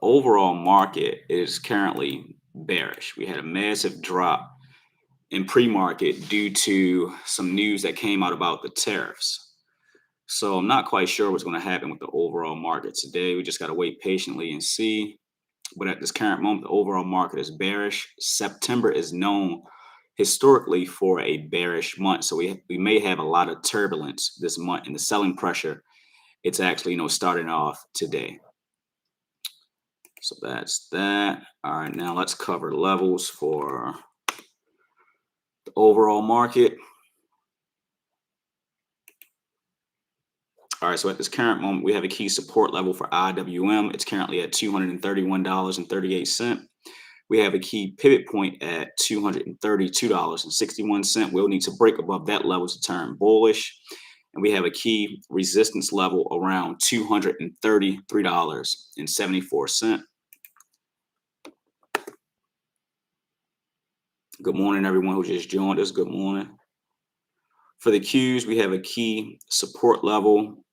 overall market is currently bearish. We had a massive drop in pre-market due to some news that came out about the tariffs. So I'm not quite sure what's going to happen with the overall market today. We just got to wait patiently and see. But at this current moment, the overall market is bearish. September is known historically for a bearish month. So we may have a lot of turbulence this month, and the selling pressure, it's actually, starting off today. So that's that. All right, now let's cover levels for the overall market. All right, so at this current moment, we have a key support level for IWM. It's currently at $231.38. We have a key pivot point at $232.61. We'll need to break above that level to turn bullish. And we have a key resistance level around $233.74. Good morning, everyone who just joined us. Good morning. For the Qs, we have a key support level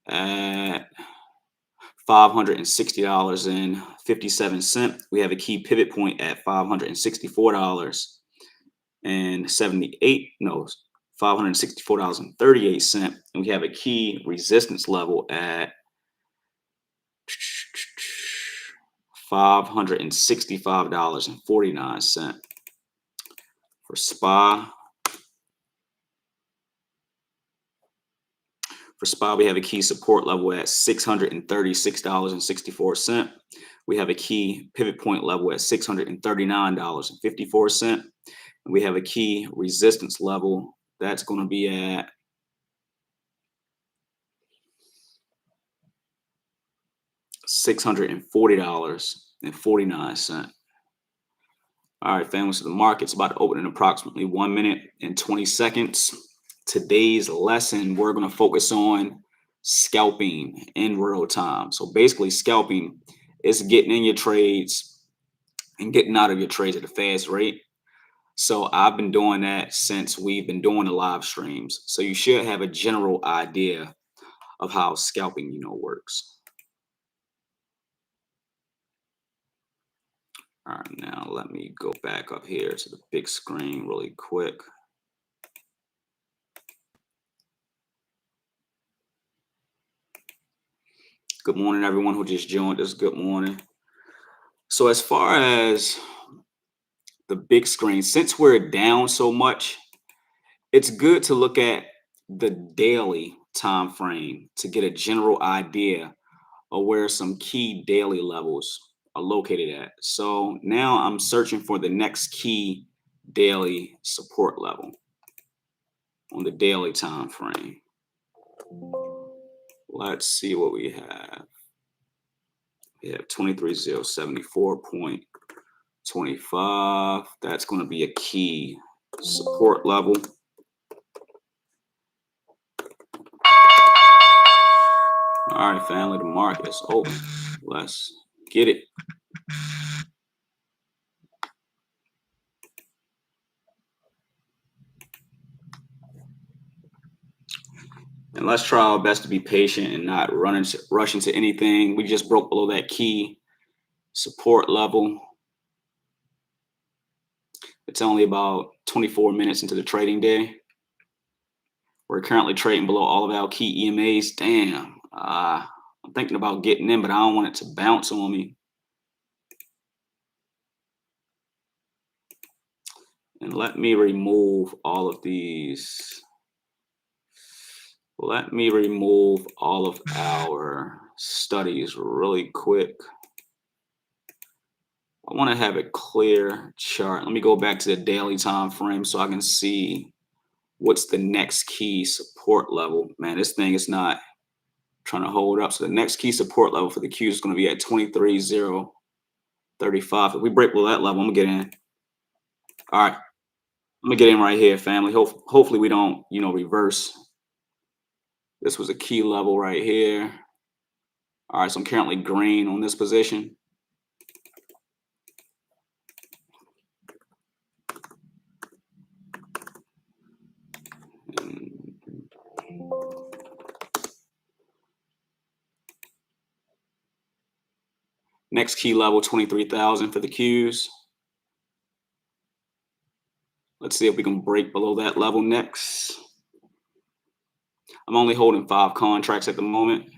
at $560.57. We have a key pivot point at $564.38. And we have a key resistance level at $565.49. For SPY, we have a key support level at $636.64. We have a key pivot point level at $639.54. And we have a key resistance level that's going to be at $640.49. All right, family. So the market's about to open in approximately 1 minute and 20 seconds. Today's lesson, we're going to focus on scalping in real time. So basically, scalping is getting in your trades and getting out of your trades at a fast rate. So I've been doing that since we've been doing the live streams. So you should have a general idea of how scalping, works. All right, now let me go back up here to the big screen really quick. Good morning, everyone who just joined us. Good morning. So as far as the big screen, since we're down so much, it's good to look at the daily time frame to get a general idea of where some key daily levels are located at. So now I'm searching for the next key daily support level on the daily time frame. Let's see what we have. We have 23074.25. That's going to be a key support level. All right, family, the market is open. Let's get it. And let's try our best to be patient and not rush into anything. We just broke below that key support level. It's only about 24 minutes into the trading day. We're currently trading below all of our key EMAs. Damn. I'm thinking about getting in, but I don't want it to bounce on me. And let me remove all of these. Let me remove all of our studies really quick. I want to have a clear chart. Let me go back to the daily time frame so I can see what's the next key support level. Man, this thing is not trying to hold up. So the next key support level for the Q is going to be at 23,035. If we break below that level, I'm going to get in. All right. I'm going to get in right here, family. Hopefully we don't, reverse. This was a key level right here. All right, so I'm currently green on this position. Next key level, 23,000 for the Qs. Let's see if we can break below that level next. I'm only holding 5 contracts at the moment.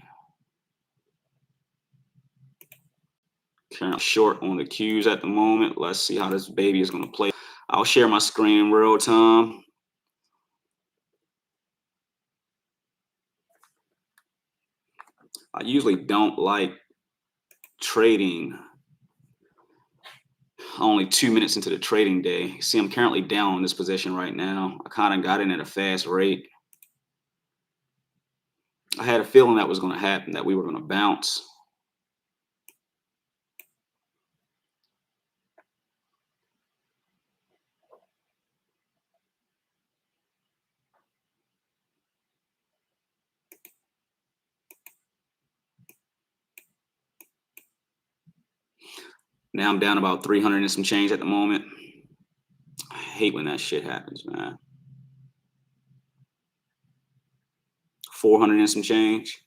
Currently short on the Qs at the moment. Let's see how this baby is going to play. I'll share my screen in real time. I usually don't like trading only 2 minutes into the trading day. See, I'm currently down in this position right now. I kind of got in at a fast rate. I had a feeling that was going to happen, that we were going to bounce. Now I'm down about 300 and some change at the moment. I hate when that shit happens, man. 400 and some change.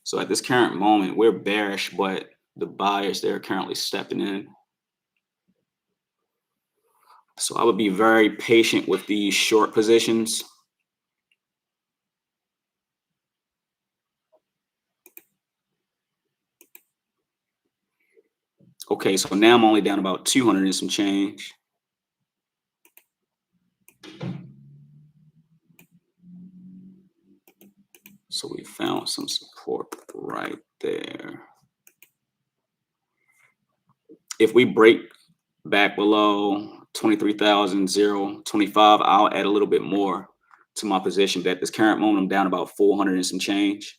So at this current moment, we're bearish, but the buyers, they're currently stepping in. So I would be very patient with these short positions. Okay, so now I'm only down about 200 and some change. So we found some support right there. If we break back below 23,025, I'll add a little bit more to my position. But at this current moment, I'm down about 400 and some change.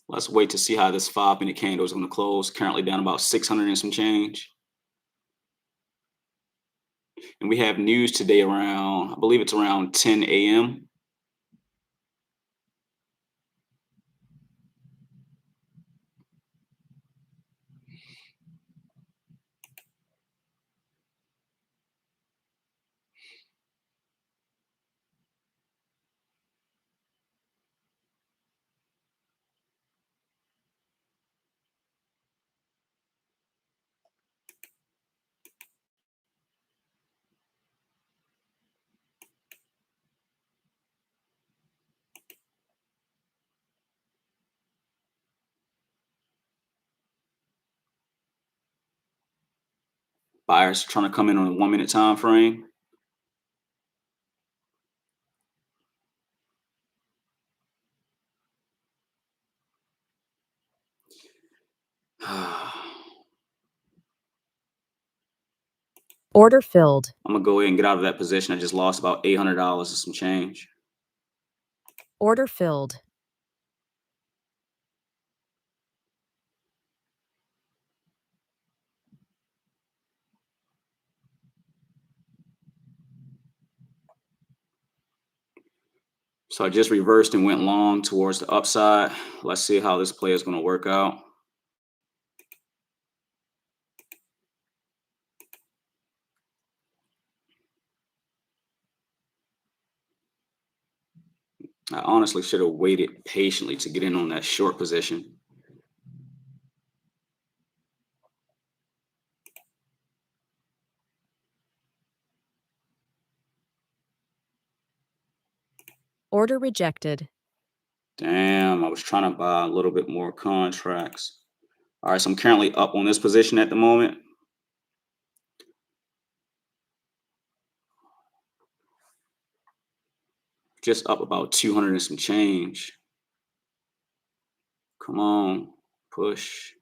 Let's wait to see how this 5-minute candle is going to close. Currently down about 600 and some change. And we have news today around, I believe it's around 10 a.m. Buyers trying to come in on a 1-minute time frame. Order filled. I'm gonna go ahead and get out of that position. I just lost about $800 and some change. Order filled. So I just reversed and went long towards the upside. Let's see how this play is going to work out. I honestly should have waited patiently to get in on that short position. Order rejected. Damn, I was trying to buy a little bit more contracts. All right, so I'm currently up on this position at the moment. Just up about 200 and some change. Come on, push.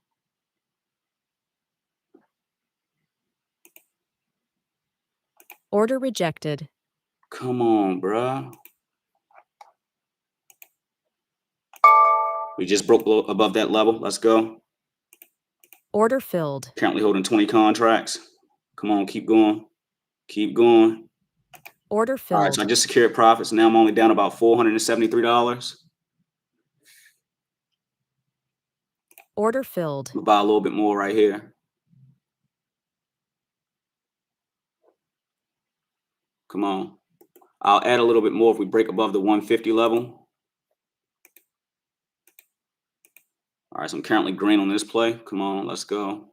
Order rejected. Come on, bruh. We just broke above that level. Let's go. Order filled. Currently holding 20 contracts. Come on, keep going. Keep going. Order All right, so I filled. just secured profits. Now I'm only down about $473. Order filled. We'll buy a little bit more right here. Come on. I'll add a little bit more if we break above the 150 level. All right, so I'm currently green on this play. Come on, let's go.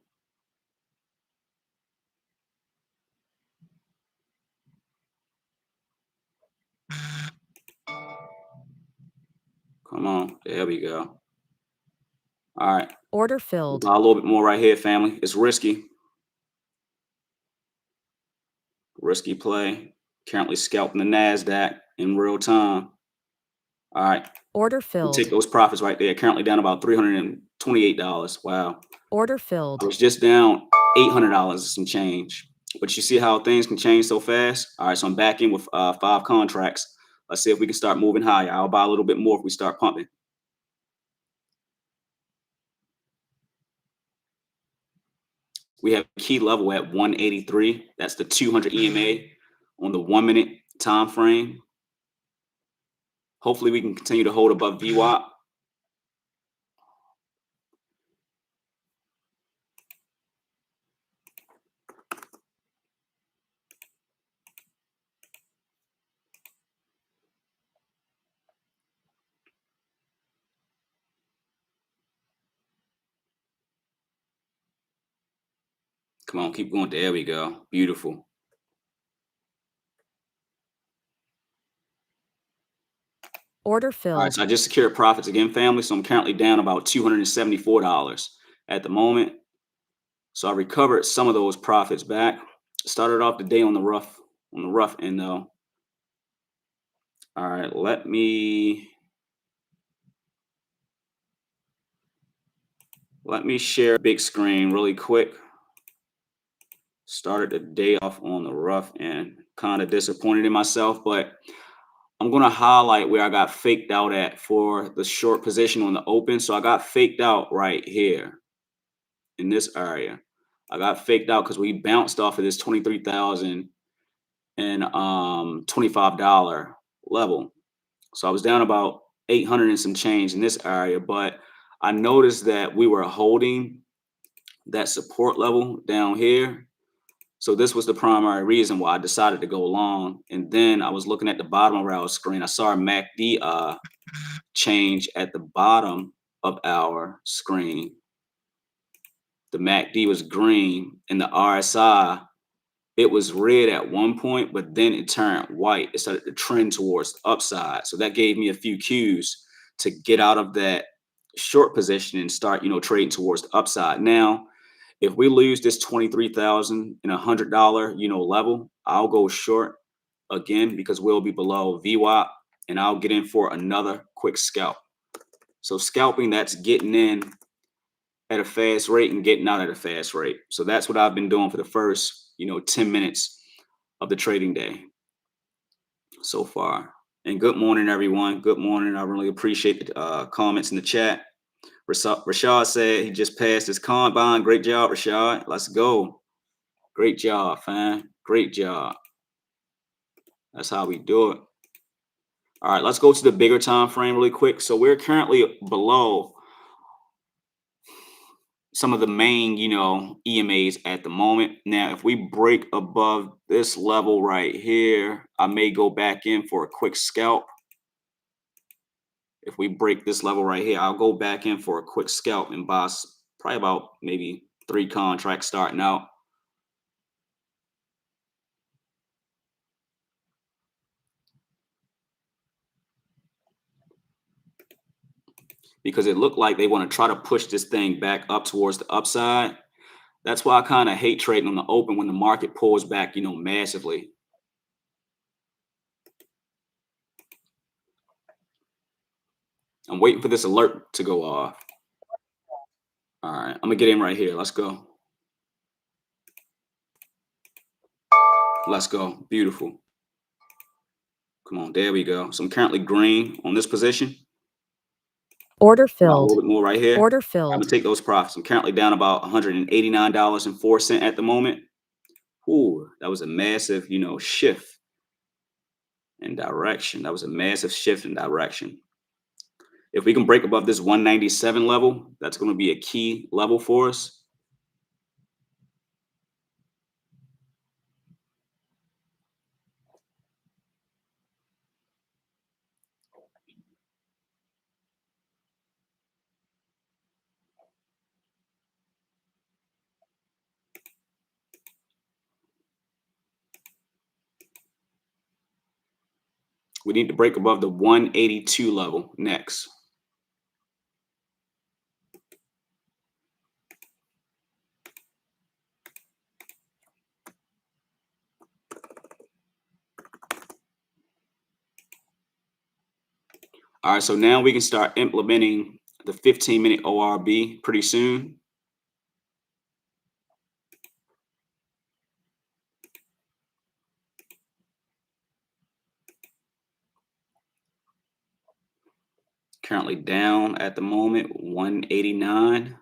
Come on, there we go. All right, Order we'll filled. buy a little bit more right here, family. It's risky. Risky play. Currently scalping the Nasdaq in real time. All right, Order we'll take filled. those profits right there. Currently down about $328. Wow. Order I filled. was just down $800 and some change. But you see how things can change so fast? All right, so I'm back in with 5 contracts. Let's see if we can start moving higher. I'll buy a little bit more if we start pumping. We have a key level at 183. That's the 200 EMA on the 1 minute time frame. Hopefully we can continue to hold above VWAP. Come on, keep going. There we go. Beautiful. Order All right, filled. so I just secured profits again, family. So I'm currently down about $274 at the moment. So I recovered some of those profits back. Started off the day on the rough end though. All right, let me share big screen really quick. Started the day off on the rough end. Kind of disappointed in myself, but I'm going to highlight where I got faked out at for the short position on the open. So I got faked out right here in this area. I got faked out because we bounced off of this 23,000 and $25 level. So I was down about 800 and some change in this area, but I noticed that we were holding that support level down here. So this was the primary reason why I decided to go long. And then I was looking at the bottom of our screen. I saw a MACD change at the bottom of our screen. The MACD was green and the RSI, it was red at one point, but then it turned white. It started to trend towards the upside. So that gave me a few cues to get out of that short position and start, trading towards the upside. Now, if we lose this $23,100, level, I'll go short again because we'll be below VWAP and I'll get in for another quick scalp. So scalping, that's getting in at a fast rate and getting out at a fast rate. So that's what I've been doing for the first, 10 minutes of the trading day so far. And good morning, everyone. Good morning. I really appreciate the comments in the chat. Rashad said he just passed his combine. Great job, Rashad. Let's go. Great job, fam. Great job. That's how we do it. All right, let's go to the bigger time frame really quick. So we're currently below some of the main, EMAs at the moment. Now, if we break above this level right here, I may go back in for a quick scalp. If we break this level right here, I'll go back in for a quick scalp and buy probably about maybe 3 contracts starting out. Because it looked like they want to try to push this thing back up towards the upside. That's why I kind of hate trading on the open when the market pulls back, massively. I'm waiting for this alert to go off. All right, I'm gonna get in right here. Let's go. Let's go. Beautiful. Come on, there we go. So I'm currently green on this position. Order About a filled. little bit more right here. Order I'm filled. gonna take those profits. I'm currently down about $189.04 at the moment. Ooh, that was a massive, shift in direction. That was a massive shift in direction. If we can break above this 197 level, that's going to be a key level for us. We need to break above the 182 level next. All right, so now we can start implementing the 15-minute ORB pretty soon. Currently down at the moment, 189.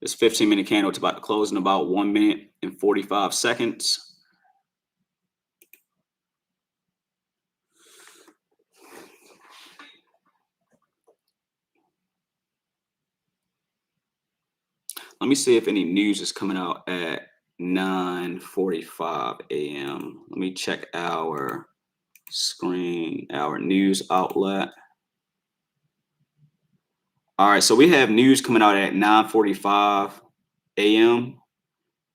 This 15-minute candle is about to close in about 1 minute and 45 seconds. Let me see if any news is coming out at 9:45 a.m. Let me check our screen, our news outlet. All right, so we have news coming out at 9:45 a.m.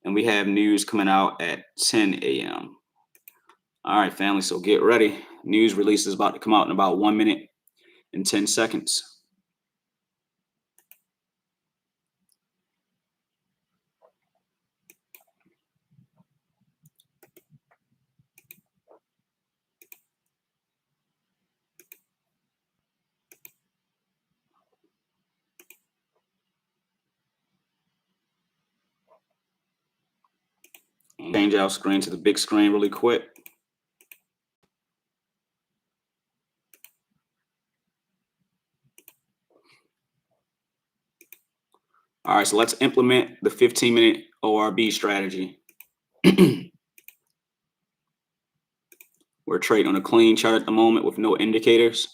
and we have news coming out at 10 a.m. All right, family, so get ready. News release is about to come out in about 1 minute and 10 seconds. Change our screen to the big screen really quick. All right, so let's implement the 15-minute ORB strategy. We're trading on a clean chart at the moment with no indicators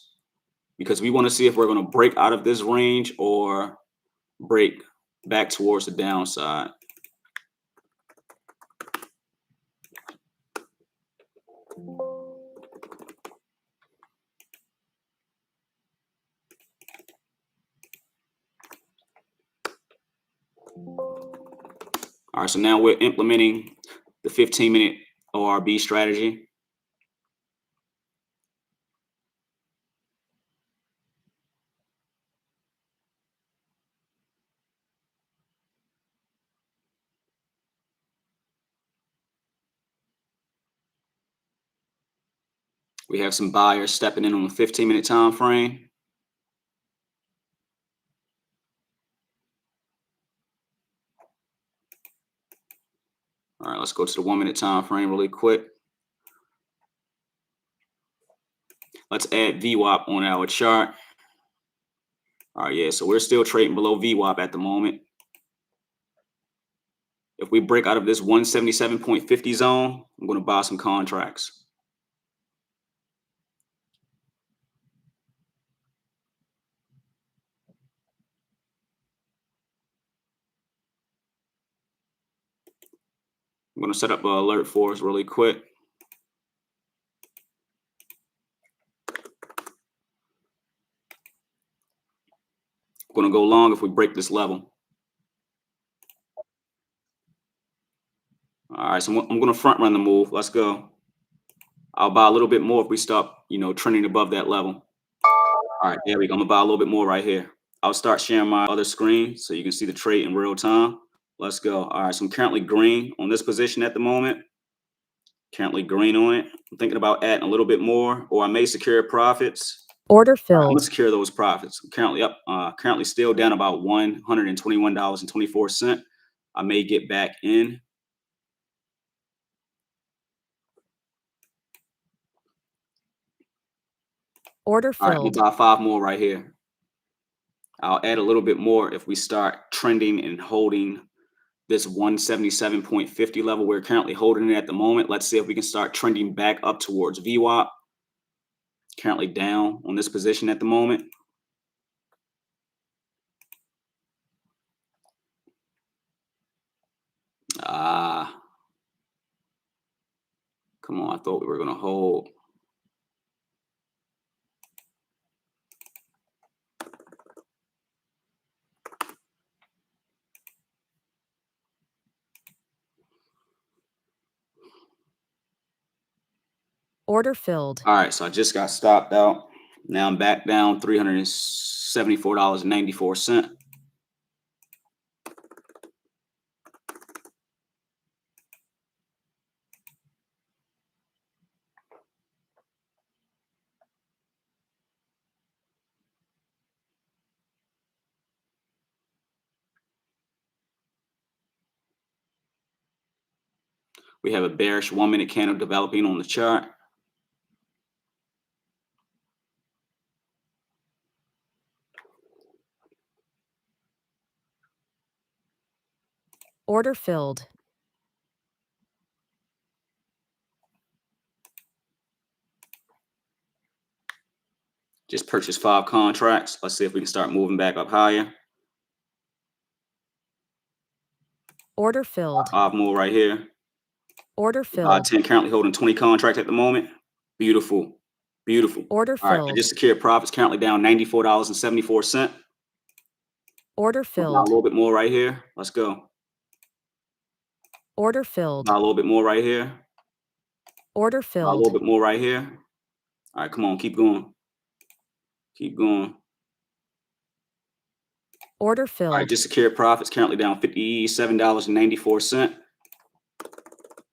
because we want to see if we're going to break out of this range or break back towards the downside. All right, so now we're implementing the 15-minute ORB strategy. We have some buyers stepping in on the 15-minute time frame. All right, let's go to the 1 minute time frame really quick. Let's add VWAP on our chart. All right, yeah, so we're still trading below VWAP at the moment. If we break out of this 177.50 zone, I'm going to buy some contracts. I'm going to set up an alert for us really quick. I'm going to go long if we break this level. All right, so I'm going to front run the move. Let's go. I'll buy a little bit more if we stop, trending above that level. All right, there we go. I'm going to buy a little bit more right here. I'll start sharing my other screen so you can see the trade in real time. Let's go. All right, so I'm currently green on this position at the moment. Currently green on it. I'm thinking about adding a little bit more, or I may secure profits. Order All right, I'm gonna filled. secure those profits. Currently up, currently still down about $121.24. I may get back in. Order All right, I'm filled. gonna buy 5 more right here. I'll add a little bit more if we start trending and holding this 177.50 level. We're currently holding it at the moment. Let's see if we can start trending back up towards VWAP. Currently down on this position at the moment. Come on, I thought we were gonna hold. Order filled. All right, so I just got stopped out. Now I'm back down $374.94. We have a bearish 1-minute candle developing on the chart. Order filled. Just purchased 5 contracts. Let's see if we can start moving back up higher. Order filled. 5 more right here. Order filled. 10, currently holding 20 contracts at the moment. Beautiful. Beautiful. Order All right, I filled. just secured profits, currently down $94.74. Order Buy a filled. little bit more right here. Let's go. Order filled. Buy a little bit more right here. Order Buy a little filled. bit more right here. All right, come on, keep going. Keep going. Order All right, filled. just secured profits, currently down $57.94.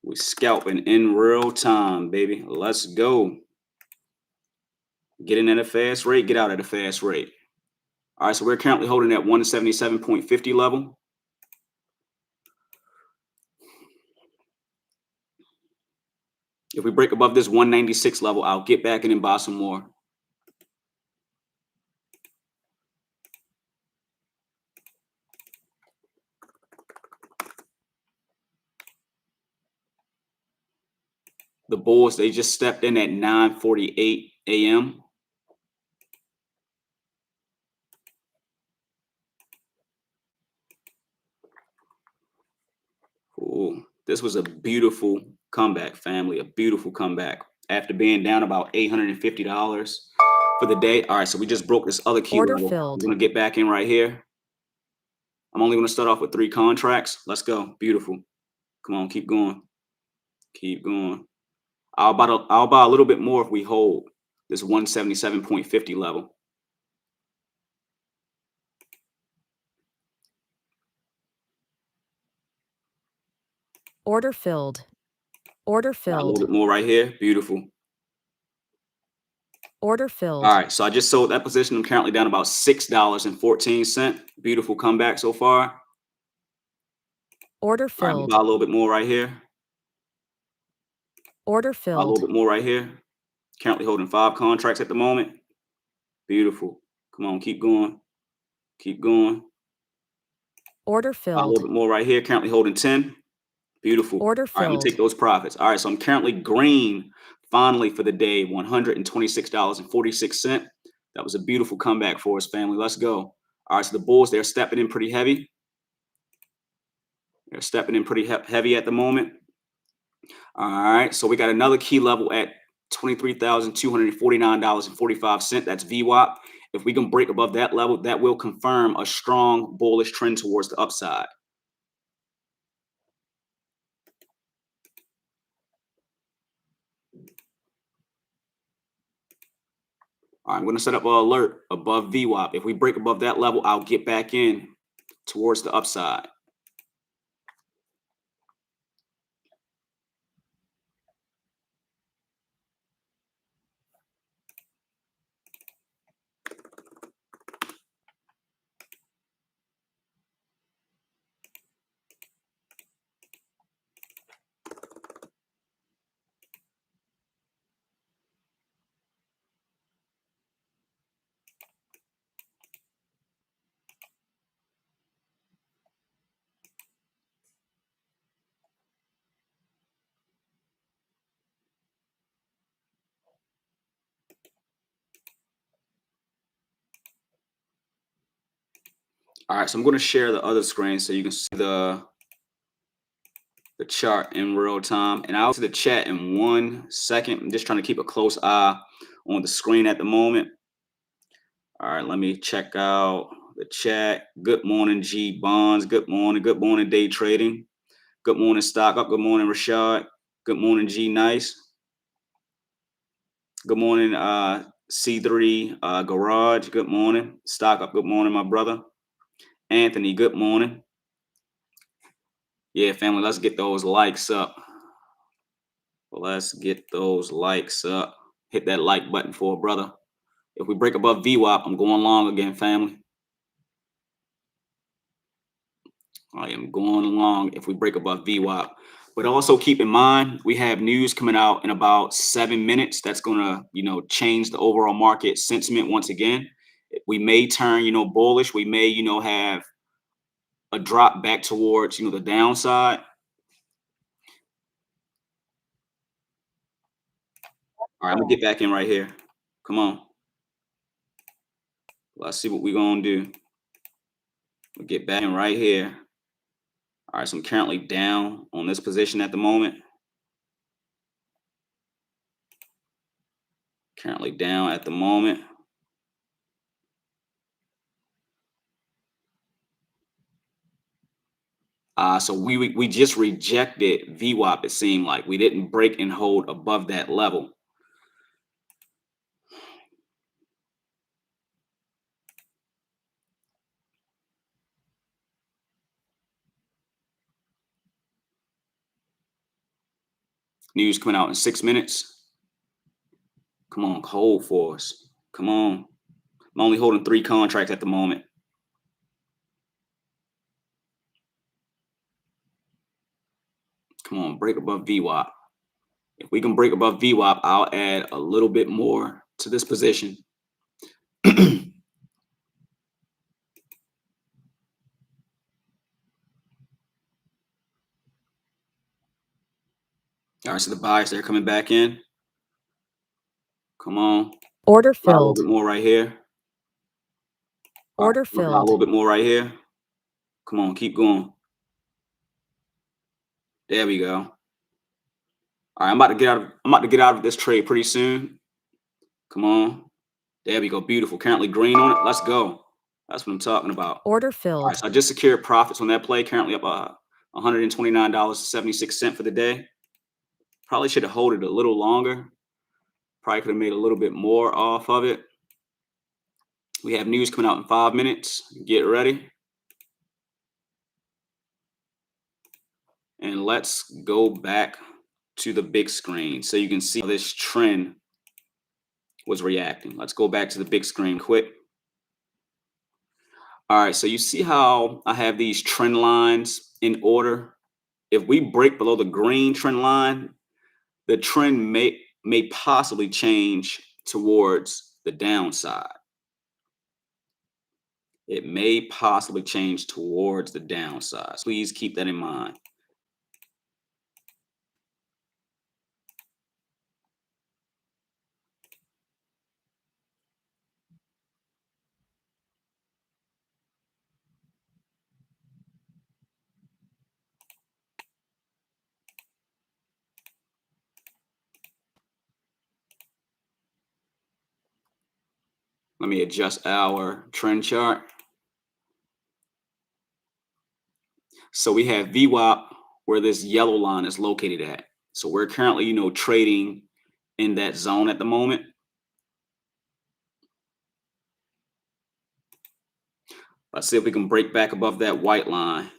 We scalping in real time, baby. Let's go. Get in at a fast rate, get out at a fast rate. All right, so we're currently holding at 177.50 level. If we break above this 196 level, I'll get back in and buy some more. The bulls, they just stepped in at 9:48 a.m. Ooh, this was a beautiful comeback, family. A beautiful comeback. After being down about $850 for the day. All right, so we just broke this other key Order level. filled. I'm gonna get back in right here. I'm only gonna start off with 3 contracts. Let's go. Beautiful. Come on, keep going. Keep going. I'll buy a little bit more if we hold this 177.50 level. Order filled. Order Got a little filled. bit more right here. Beautiful. Order All filled. right, so I just sold that position. I'm currently down about $6.14. Beautiful comeback so far. Order All right, I'm gonna filled. buy a little bit more right here. Order Buy a little filled. bit more right here. Currently holding 5 contracts at the moment. Beautiful. Come on, keep going. Keep going. Order Buy a little filled. bit more right here. Currently holding 10. Beautiful. Order All right, I'm gonna filled. take those profits. All right, so I'm currently green finally for the day, $126.46. That was a beautiful comeback for us, family. Let's go. All right, so the bulls, they're stepping in pretty heavy. They're stepping in pretty heavy at the moment. All right, so we got another key level at $23,249.45. That's VWAP. If we can break above that level, that will confirm a strong bullish trend towards the upside. All right, I'm going to set up an alert above VWAP. If we break above that level, I'll get back in towards the upside. All right, so I'm going to share the other screen so you can see the chart in real time. And I'll see the chat in 1 second. I'm just trying to keep a close eye on the screen at the moment. All right, let me check out the chat. Good morning, G Bonds. Good morning. Good morning, day trading. Good morning, Stock Up. Good morning, Rashad. Good morning, G Nice. Good morning, C3 Garage. Good morning. Stock Up. Good morning, my brother. Anthony, good morning. Yeah, family, let's get those likes up. Let's get those likes up. Hit that like button for a brother. If we break above VWAP, I'm going long again, family. I am going long if we break above VWAP. But also keep in mind, we have news coming out in about 7 minutes. That's going to, change the overall market sentiment once again. We may turn, bullish. We may, have a drop back towards, the downside. All right, I'm gonna get back in right here. Come on. Let's see what we're gonna do. We'll get back in right here. All right, so I'm currently down on this position at the moment. Currently down at the moment. So we just rejected VWAP. It seemed like we didn't break and hold above that level. News coming out in 6 minutes. Come on, hold for us. Come on. I'm only holding 3 contracts at the moment. Come on, break above VWAP. If we can break above VWAP, I'll add a little bit more to this position. All right, so the buyers, they're coming back in. Come on. Order Buy a little filled. bit more right here. Order Buy a little filled. bit more right here. Come on, keep going. There we go. All right, I'm about to get out of this trade pretty soon. Come on. There we go. Beautiful. Currently green on it. Let's go. That's what I'm talking about. Order All filled. right, so I just secured profits on that play. Currently up $129.76 for the day. Probably should have held it a little longer. Probably could have made a little bit more off of it. We have news coming out in 5 minutes. Get ready. And let's go back to the big screen so you can see how this trend was reacting. Let's go back to the big screen quick. All right, so you see how I have these trend lines in order. If we break below the green trend line, the trend may possibly change towards the downside. It may possibly change towards the downside. Please keep that in mind. Let me adjust our trend chart. So we have VWAP where this yellow line is located at. So we're currently, trading in that zone at the moment. Let's see if we can break back above that white line.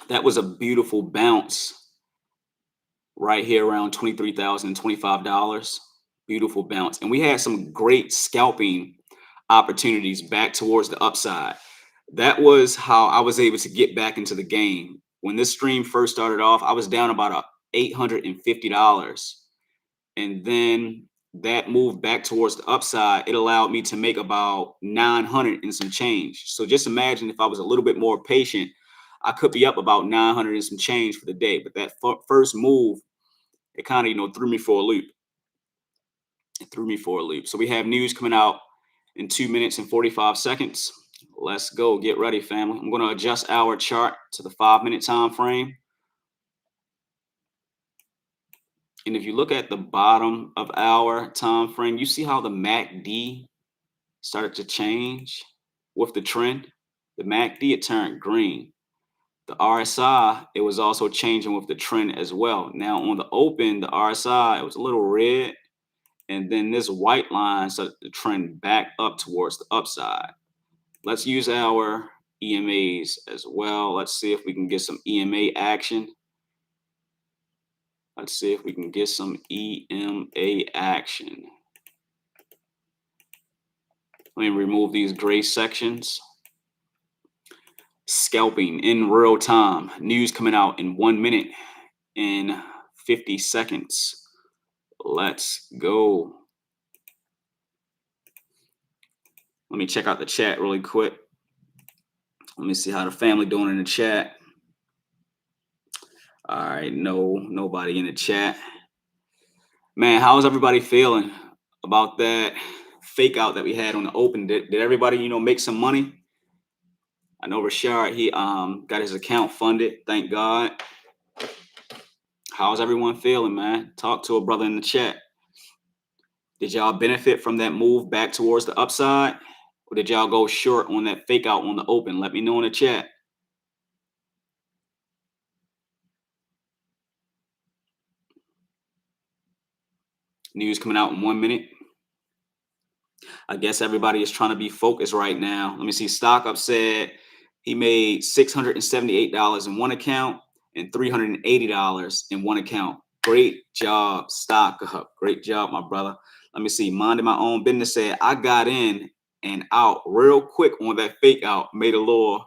That was a beautiful bounce right here around $23,025. Beautiful bounce. And we had some great scalping opportunities back towards the upside. That was how I was able to get back into the game. When this stream first started off, I was down about $850. And then that moved back towards the upside. It allowed me to make about 900 and some change. So just imagine if I was a little bit more patient, I could be up about 900 and some change for the day. But that first move, it kind of, threw me for a loop. It threw me for a loop. So we have news coming out in 2 minutes and 45 seconds. Let's go. Get ready, family. I'm going to adjust our chart to the 5-minute time frame. And if you look at the bottom of our time frame, you see how the MACD started to change with the trend. The MACD, it turned green. The RSI, it was also changing with the trend as well. Now on the open, the RSI, it was a little red. And then this white line started to trend back up towards the upside. Let's use our EMAs as well. Let's see if we can get some EMA action. Let's see if we can get some EMA action. Let me remove these gray sections. Scalping in real time. News coming out in 1 minute and 50 seconds. Let's go. Let me check out the chat really quick. Let me see how the family doing in the chat. All right, nobody in the chat. Man, how's everybody feeling about that fake out that we had on the open? Did everybody, make some money? I know Rashard, he got his account funded, thank God. How's everyone feeling, man? Talk to a brother in the chat. Did y'all benefit from that move back towards the upside? Or did y'all go short on that fake out on the open? Let me know in the chat. News coming out in 1 minute. I guess everybody is trying to be focused right now. Let me see. Stock Up said he made $678 in one account and $380 in one account. Great job, Stock Up. Great job, my brother. Let me see. Minding my own business said I got in and out real quick on that fake out. Made a little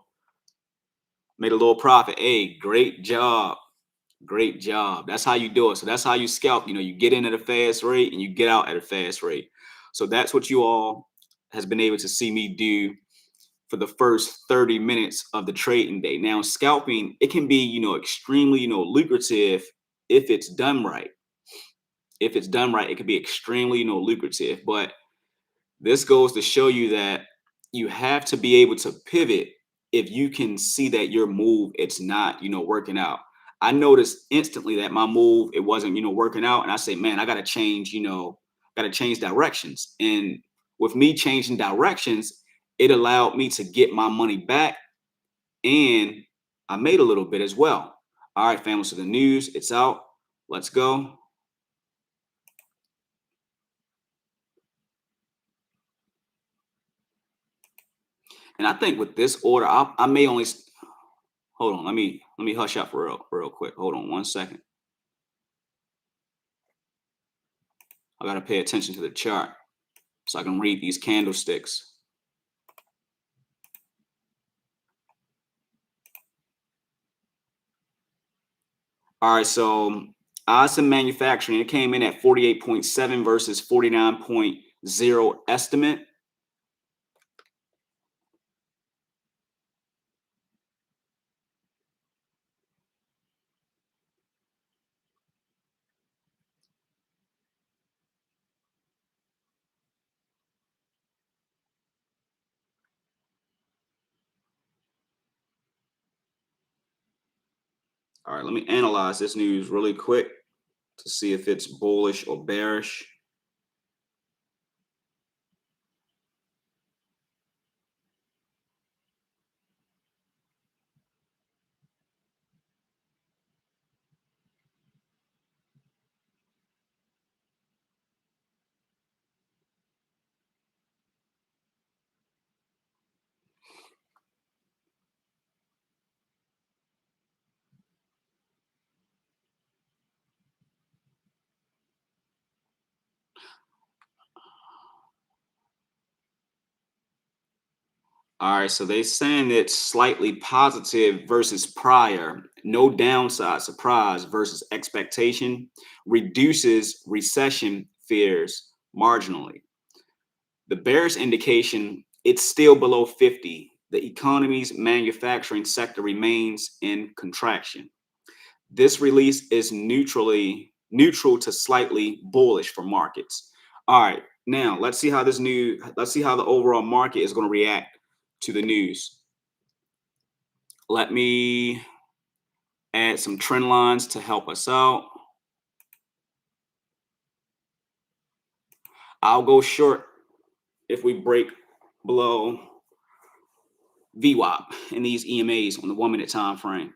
profit. Hey, great job. Great job. That's how you do it. So that's how you scalp. You get in at a fast rate and you get out at a fast rate. So that's what you all has been able to see me do for the first 30 minutes of the trading day. Now, scalping, it can be, extremely, lucrative if it's done right. If it's done right, it can be extremely, lucrative. But this goes to show you that you have to be able to pivot if you can see that your move, it's not, working out. I noticed instantly that my move, it wasn't, working out. And I say, man, I got to change, directions. And with me changing directions, it allowed me to get my money back. And I made a little bit as well. All right, family. So the news, it's out. Let's go. And I think with this order, I may only hold on. Let me hush up for real quick. Hold on 1 second. I gotta pay attention to the chart so I can read these candlesticks. All right, so odds in manufacturing, it came in at 48.7 versus 49.0 estimate. All right, let me analyze this news really quick to see if it's bullish or bearish. All right, so they're saying it's slightly positive versus prior, no downside surprise versus expectation, reduces recession fears marginally. The bearish indication, it's still below 50. The economy's manufacturing sector remains in contraction. This release is neutral to slightly bullish for markets. All right, now let's see how let's see how the overall market is going to react to the news. Let me add some trend lines to help us out. I'll go short if we break below VWAP in these EMAs on the 1 minute time frame.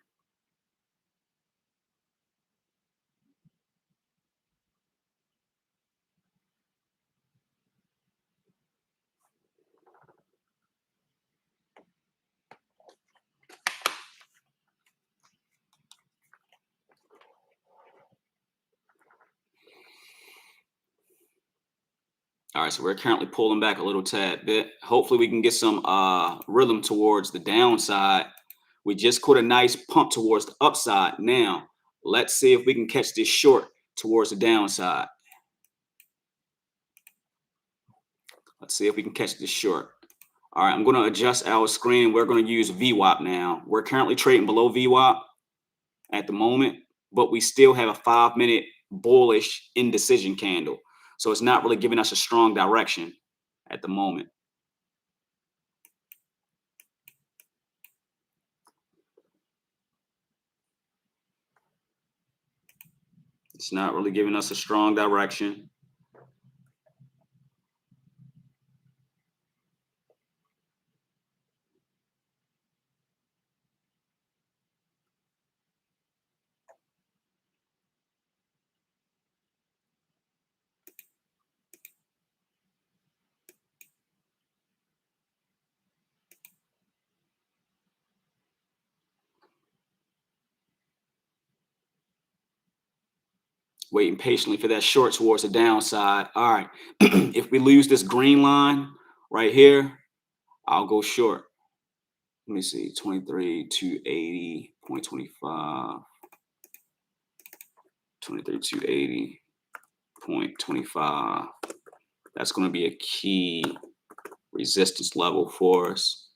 All right, so we're currently pulling back a little tad bit. Hopefully we can get some rhythm towards the downside. We just caught a nice pump towards the upside. Now, let's see if we can catch this short towards the downside. Let's see if we can catch this short. All right, I'm going to adjust our screen. We're going to use VWAP now. We're currently trading below VWAP at the moment, but we still have a 5 minute bullish indecision candle. So it's not really giving us a strong direction at the moment. It's not really giving us a strong direction. Waiting patiently for that short towards the downside. All right, if we lose this green line right here, I'll go short. Let me see, 23,280.25, 23,280.25. That's going to be a key resistance level for us.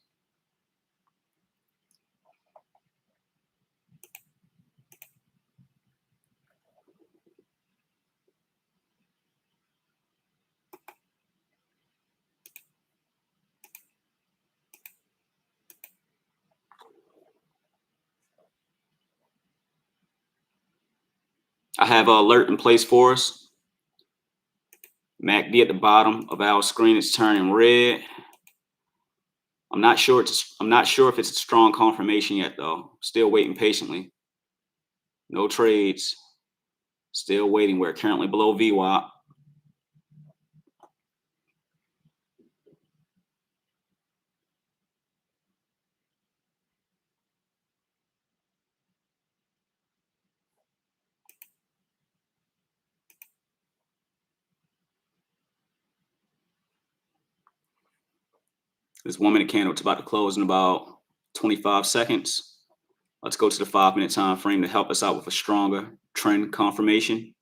I have an alert in place for us. MACD at the bottom of our screen is turning red. I'm not sure if it's a strong confirmation yet, though. Still waiting patiently. No trades. Still waiting. We're currently below VWAP. This 1 minute candle is about to close in about 25 seconds. Let's go to the 5 minute time frame to help us out with a stronger trend confirmation.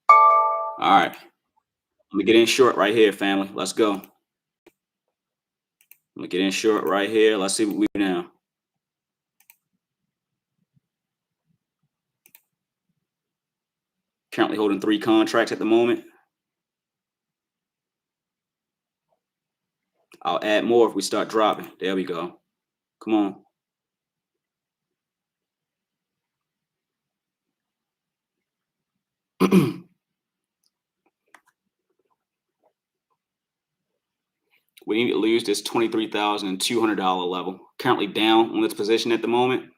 All right. Let me get in short right here, family. Let's go. Let me get in short right here. Let's see what we do now. Currently holding 3 contracts at the moment. I'll add more if we start dropping. There we go. Come on. We need to lose this $23,200 level. Currently down on this position at the moment.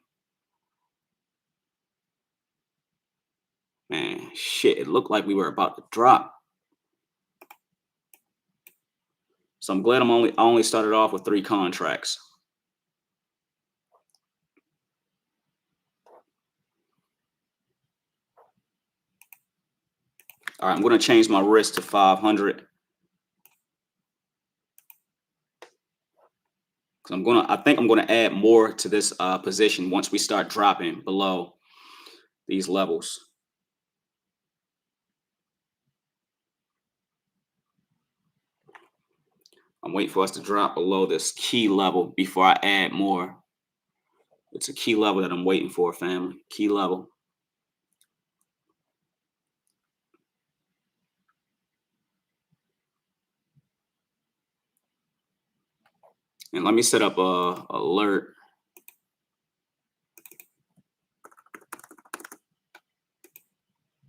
Man, shit, it looked like we were about to drop. So I'm glad I only started off with 3 contracts. All right, I'm going to change my risk to 500. Because I think I'm going to add more to this position once we start dropping below these levels. I'm waiting for us to drop below this key level before I add more. It's a key level that I'm waiting for, family. Key level. And let me set up a alert.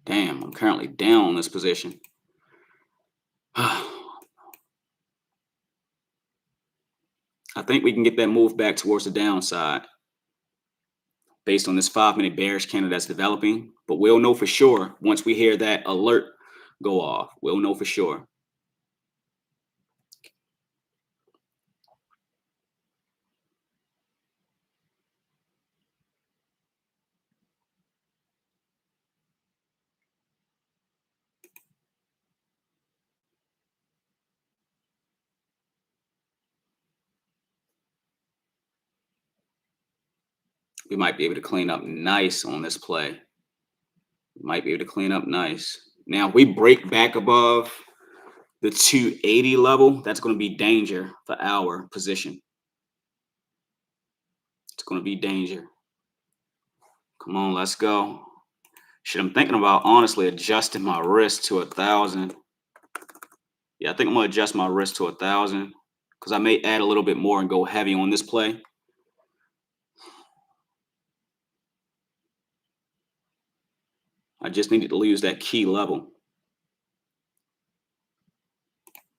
Damn, I'm currently down on this position. I think we can get that move back towards the downside based on this 5-minute bearish candle that's developing. But we'll know for sure once we hear that alert go off. We'll know for sure. We might be able to clean up nice on this play. We might be able to clean up nice. Now, if we break back above the 280 level, that's going to be danger for our position. It's going to be danger. Come on, let's go. Shit, I'm thinking about honestly adjusting my risk to 1,000. Yeah, I think I'm going to adjust my risk to 1,000 because I may add a little bit more and go heavy on this play. I just needed to lose that key level.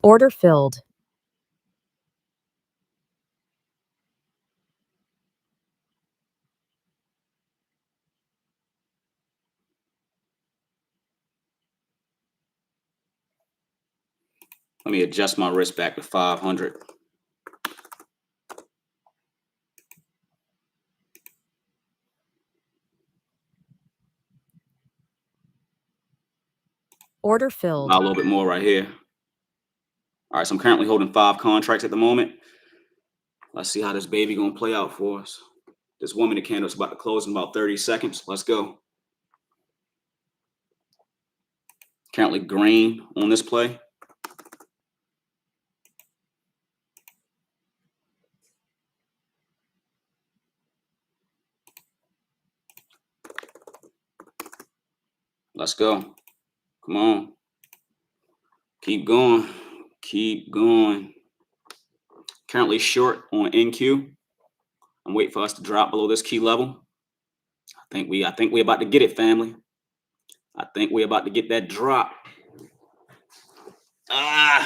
Order filled. Let me adjust my risk back to 500. Order filled. Buy a little bit more right here. All right, so I'm currently holding 5 contracts at the moment. Let's see how this baby gonna play out for us. This 1-minute candle is about to close in about 30 seconds. Let's go. Currently green on this play. Let's go. Come on. Keep going. Keep going. Currently short on NQ. I'm waiting for us to drop below this key level. I think we about to get it, family. I think we're about to get that drop. Let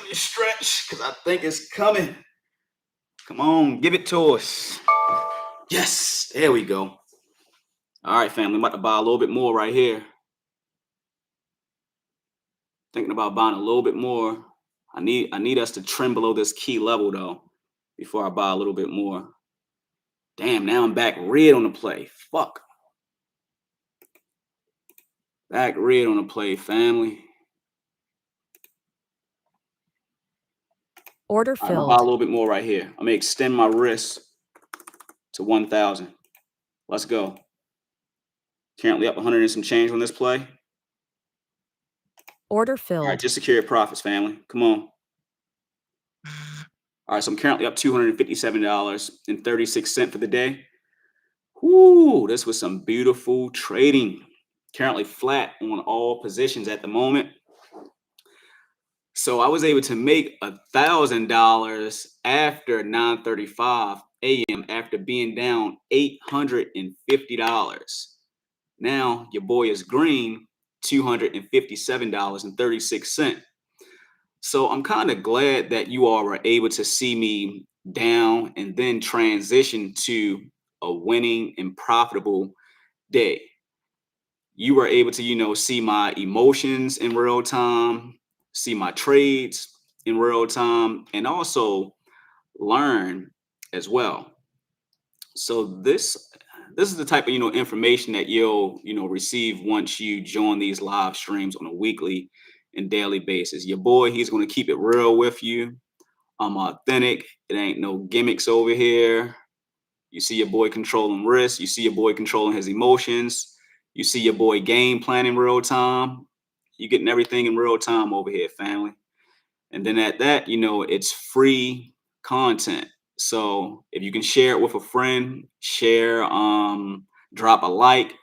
me stretch because I think it's coming. Come on, give it to us. Yes, there we go. All right, family, I'm about to buy a little bit more right here. Thinking about buying a little bit more. I need us to trim below this key level though before I buy a little bit more. Damn, now I'm back red on the play. Fuck. Back red on the play, family. Order All right, I'm gonna buy a filled. little bit more right here. I'm gonna extend my risk to 1,000. Let's go. Currently up 100 and some change on this play. Order All right, filled. just secure your profits, family. Come on. All right, so I'm currently up $257.36 for the day. Whoo, this was some beautiful trading. Currently flat on all positions at the moment. So I was able to make $1,000 after 9:35 a.m. after being down $850. Now your boy is green, $257.36. So I'm kind of glad that you all were able to see me down and then transition to a winning and profitable day. You were able to, see my emotions in real time, see my trades in real time, and also learn as well. So this is the type of information that you'll receive once you join these live streams on a weekly and daily basis. Your boy, he's going to keep it real with you. I'm authentic. It ain't no gimmicks over here. You see your boy controlling risk. You see your boy controlling his emotions. You see your boy game plan in real time. You're getting everything in real time over here, family. And then at that, it's free content. So if you can share it with a friend, share, drop a like,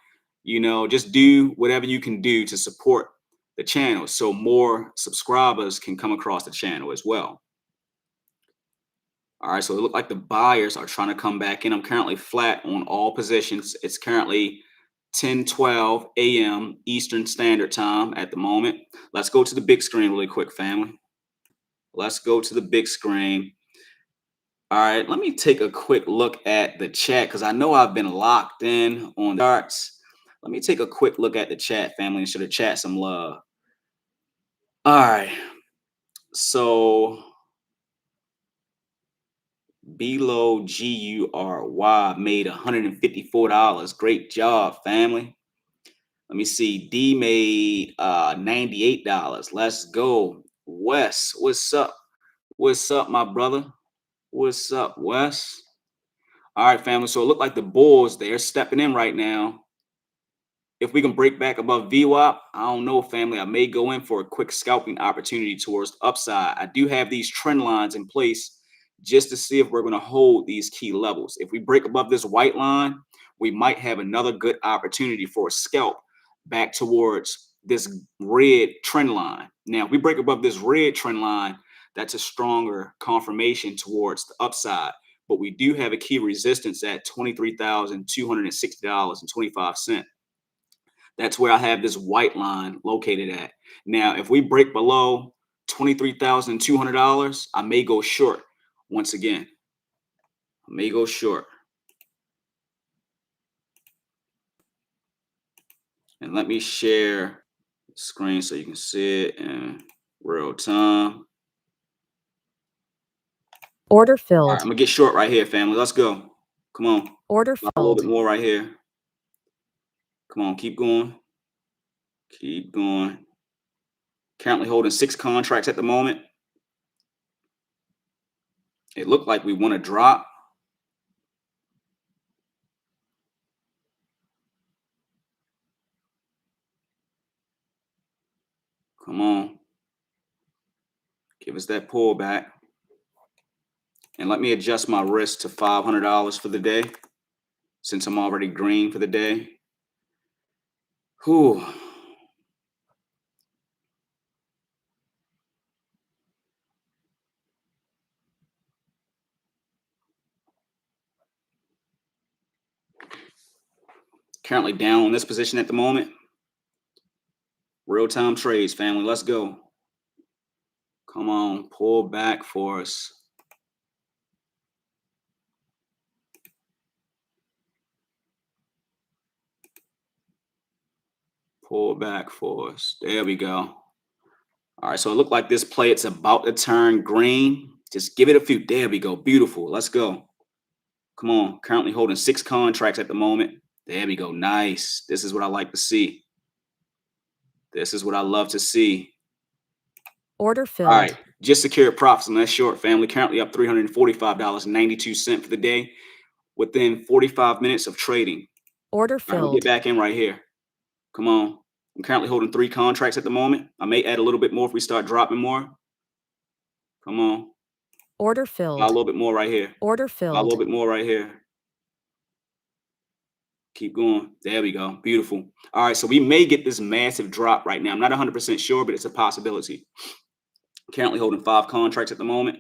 just do whatever you can do to support the channel so more subscribers can come across the channel as well. All right, so it looked like the buyers are trying to come back in. I'm currently flat on all positions. It's currently 10:12 a.m. Eastern Standard Time at the moment. Let's go to the big screen really quick, family. Let's go to the big screen. All right, let me take a quick look at the chat because I know I've been locked in on the charts. Let me take a quick look at the chat, family, and show the chat some love. All right, so Below GURY made $154. Great job, family. Let me see. D made $98. Let's go. Wes, what's up? What's up, my brother? What's up, Wes? All right, family. So it looked like the Bulls, they're stepping in right now. If we can break back above VWAP, I don't know, family. I may go in for a quick scalping opportunity towards the upside. I do have these trend lines in place just to see if we're going to hold these key levels. If we break above this white line, we might have another good opportunity for a scalp back towards this red trend line. Now, if we break above this red trend line, that's a stronger confirmation towards the upside. But we do have a key resistance at $23,260.25. That's where I have this white line located at. Now, if we break below $23,200, I may go short once again. I may go short. And let me share the screen so you can see it in real time. Order All right, filled. I'm gonna get short right here, family. Let's go. Come on. Order A little bit filled. more right here. Come on, keep going. Keep going. Currently holding 6 contracts at the moment. It looked like we want to drop. Come on. Give us that pullback. And let me adjust my risk to $500 for the day since I'm already green for the day. Whew. Currently down on this position at the moment. Real-time trades, family. Let's go. Come on, pull back for us. Pull back for us. There we go. All right, so it looked like this play, it's about to turn green. Just give it a few. There we go. Beautiful. Let's go. Come on. Currently holding 6 contracts at the moment. There we go. Nice. This is what I like to see. This is what I love to see. Order All filled. right, just secured profits on that short, family. Currently up $345.92 for the day within 45 minutes of trading. Order All right, we'll get filled. back in right here. Come on. I'm currently holding 3 contracts at the moment. I may add a little bit more if we start dropping more. Come on. Order A filled. little bit more right here. Order A little filled. bit more right here. Keep going. There we go. Beautiful. All right, so we may get this massive drop right now. I'm not 100% sure, but it's a possibility. Currently holding 5 contracts at the moment.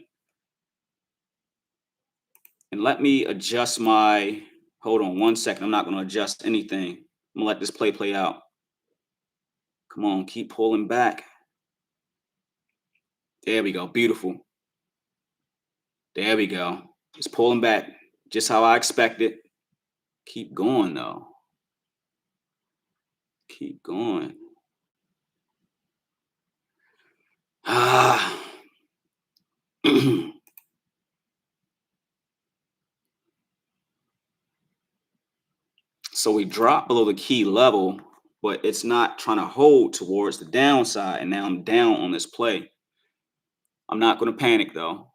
And let me adjust my, hold on one second. I'm not going to adjust anything. I'm going to let this play out. Come on, keep pulling back. There we go. Beautiful. There we go. It's pulling back just how I expected. Keep going, though. Keep going. Ah. So we dropped below the key level, but it's not trying to hold towards the downside. And now I'm down on this play. I'm not going to panic, though.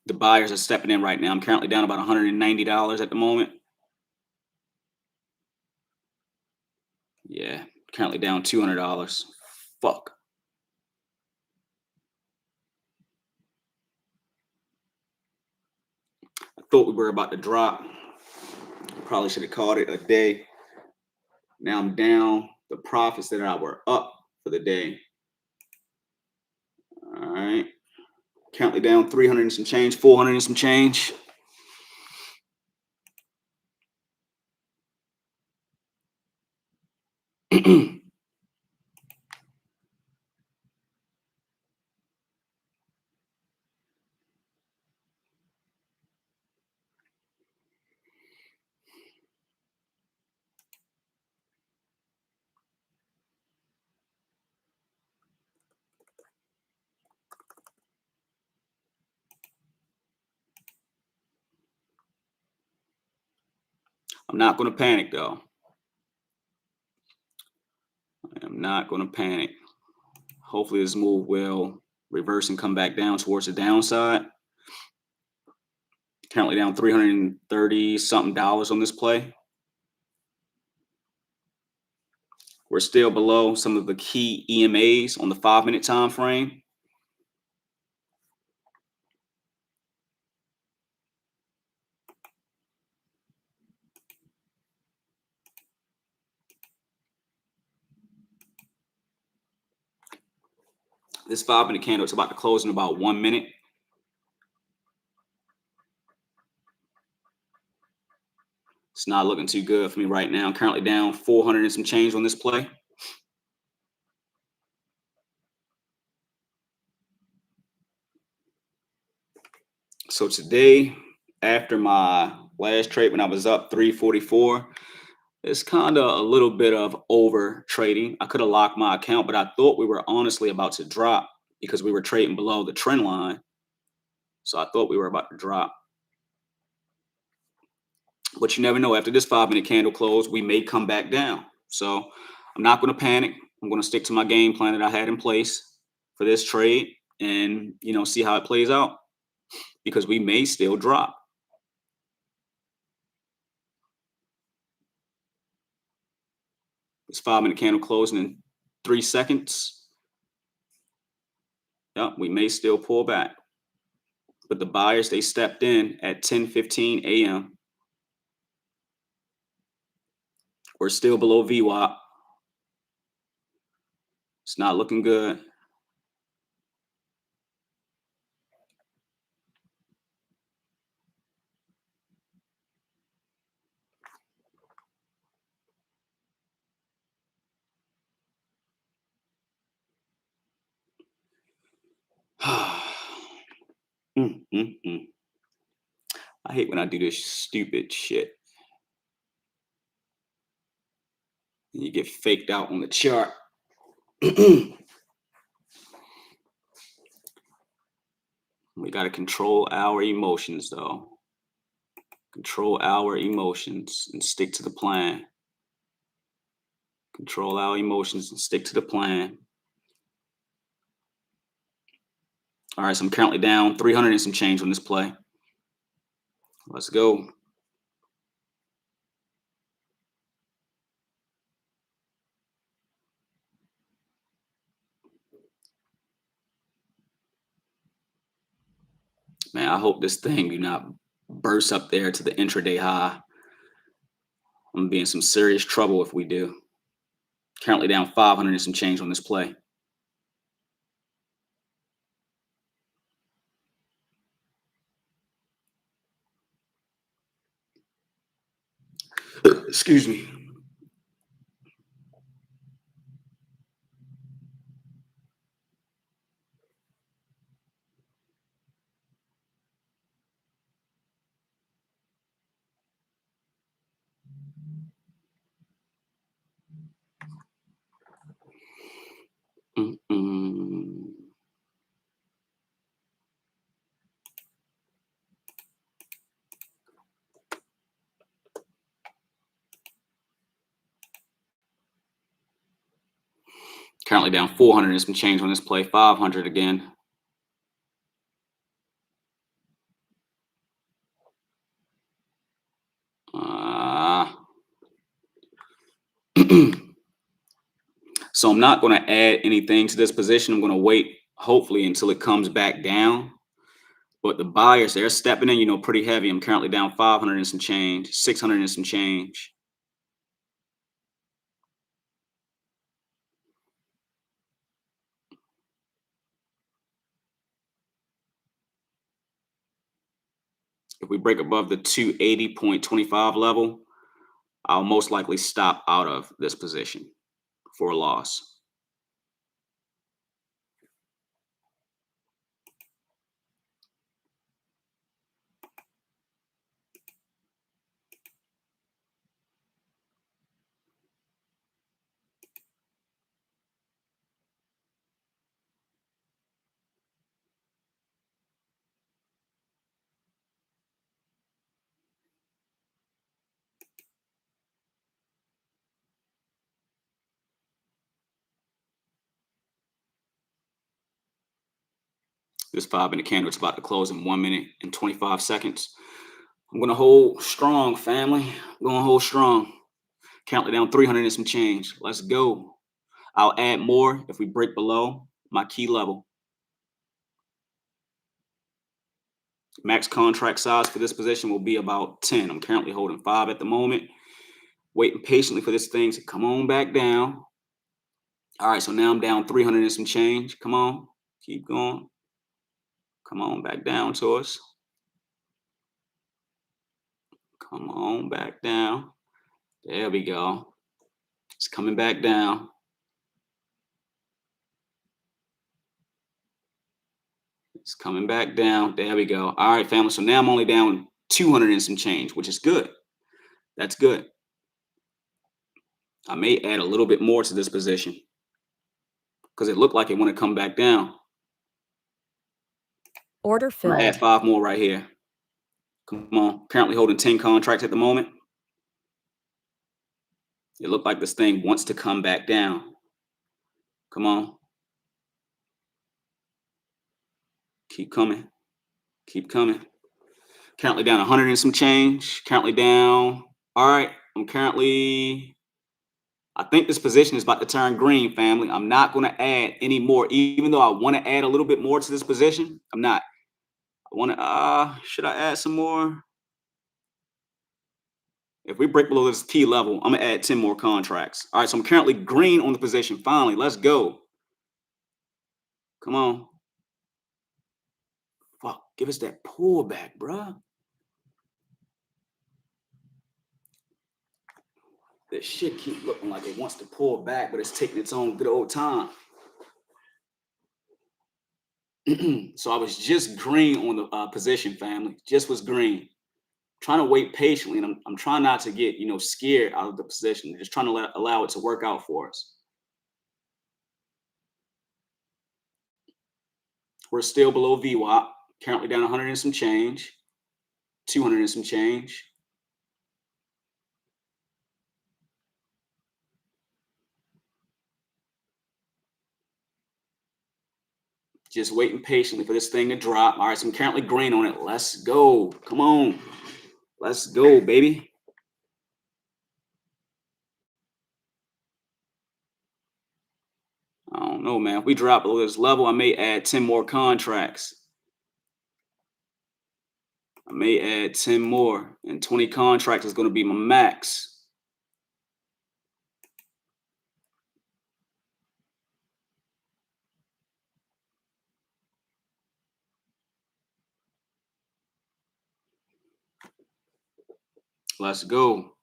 The buyers are stepping in right now. I'm currently down about $190 at the moment. Yeah, currently down $200. Fuck. I thought we were about to drop. Probably should have called it a day. Now I'm down. The profits that I were up for the day. All right. Currently down 300 and some change, 400 and some change. I'm not going to panic though. I'm not going to panic. Hopefully this move will reverse and come back down towards the downside. Currently down 330 something dollars on this play. We're still below some of the key EMAs on the 5-minute time frame. This 5-minute candle is about to close in about 1 minute. It's not looking too good for me right now. I'm currently down 400 and some change on this play. So today, after my last trade when I was up 344, it's kind of a little bit of over trading. I could have locked my account, but I thought we were honestly about to drop because we were trading below the trend line. So I thought we were about to drop. But you never know. After this 5-minute candle close, we may come back down. So I'm not going to panic. I'm going to stick to my game plan that I had in place for this trade and, see how it plays out because we may still drop. This 5-minute candle closing in 3 seconds. Yep, we may still pull back. But the buyers, they stepped in at 10:15 a.m. We're still below VWAP. It's not looking good. I hate when I do this stupid shit. And you get faked out on the chart. We got to control our emotions, though. Control our emotions and stick to the plan. Control our emotions and stick to the plan. All right, so I'm currently down 300 and some change on this play. Let's go. Man, I hope this thing do not burst up there to the intraday high. I'm gonna be in some serious trouble if we do. Currently down 500 and some change on this play. Excuse me. Mm-mm. Currently down 400 and some change on this play. 500 again. So I'm not going to add anything to this position. I'm going to wait, hopefully, until it comes back down. But the buyers, they're stepping in, pretty heavy. I'm currently down 500 and some change, 600 and some change. If we break above the 280.25 level, I'll most likely stop out of this position for a loss. This 5-minute candle is about to close in 1 minute and 25 seconds. I'm going to hold strong, family. I'm going to hold strong. Currently down 300 and some change. Let's go. I'll add more if we break below my key level. Max contract size for this position will be about 10. I'm currently holding 5 at the moment. Waiting patiently for this thing to come on back down. All right, so now I'm down 300 and some change. Come on. Keep going. Come on back down to us. Come on back down. There we go. It's coming back down. It's coming back down. There we go. All right, family. So now I'm only down 200 and some change, which is good. That's good. I may add a little bit more to this position because it looked like it want to come back down. Order I'm gonna add filled. 5 more right here. Come on. Currently holding 10 contracts at the moment. It looked like this thing wants to come back down. Come on. Keep coming. Keep coming. Currently down 100 and some change. Currently down. All right. I think this position is about to turn green, family. I'm not going to add any more, even though I want to add a little bit more to this position. I'm not. I want to, should I add some more? If we break below this key level, I'm going to add 10 more contracts. All right. So I'm currently green on the position. Finally, let's go. Come on. Fuck, give us that pullback, bruh. This shit keep looking like it wants to pull back, but it's taking its own good old time. So I was just green on the position, family. Just was green. Trying to wait patiently, and I'm trying not to get scared out of the position. Just trying to allow it to work out for us. We're still below VWAP. Currently down 100 and some change, 200 and some change. Just waiting patiently for this thing to drop. All right, so I'm currently green on it. Let's go. Come on. Let's go, baby. I don't know, man. If we drop below this level, I may add 10 more contracts. I may add 10 more, and 20 contracts is going to be my max. Let's go.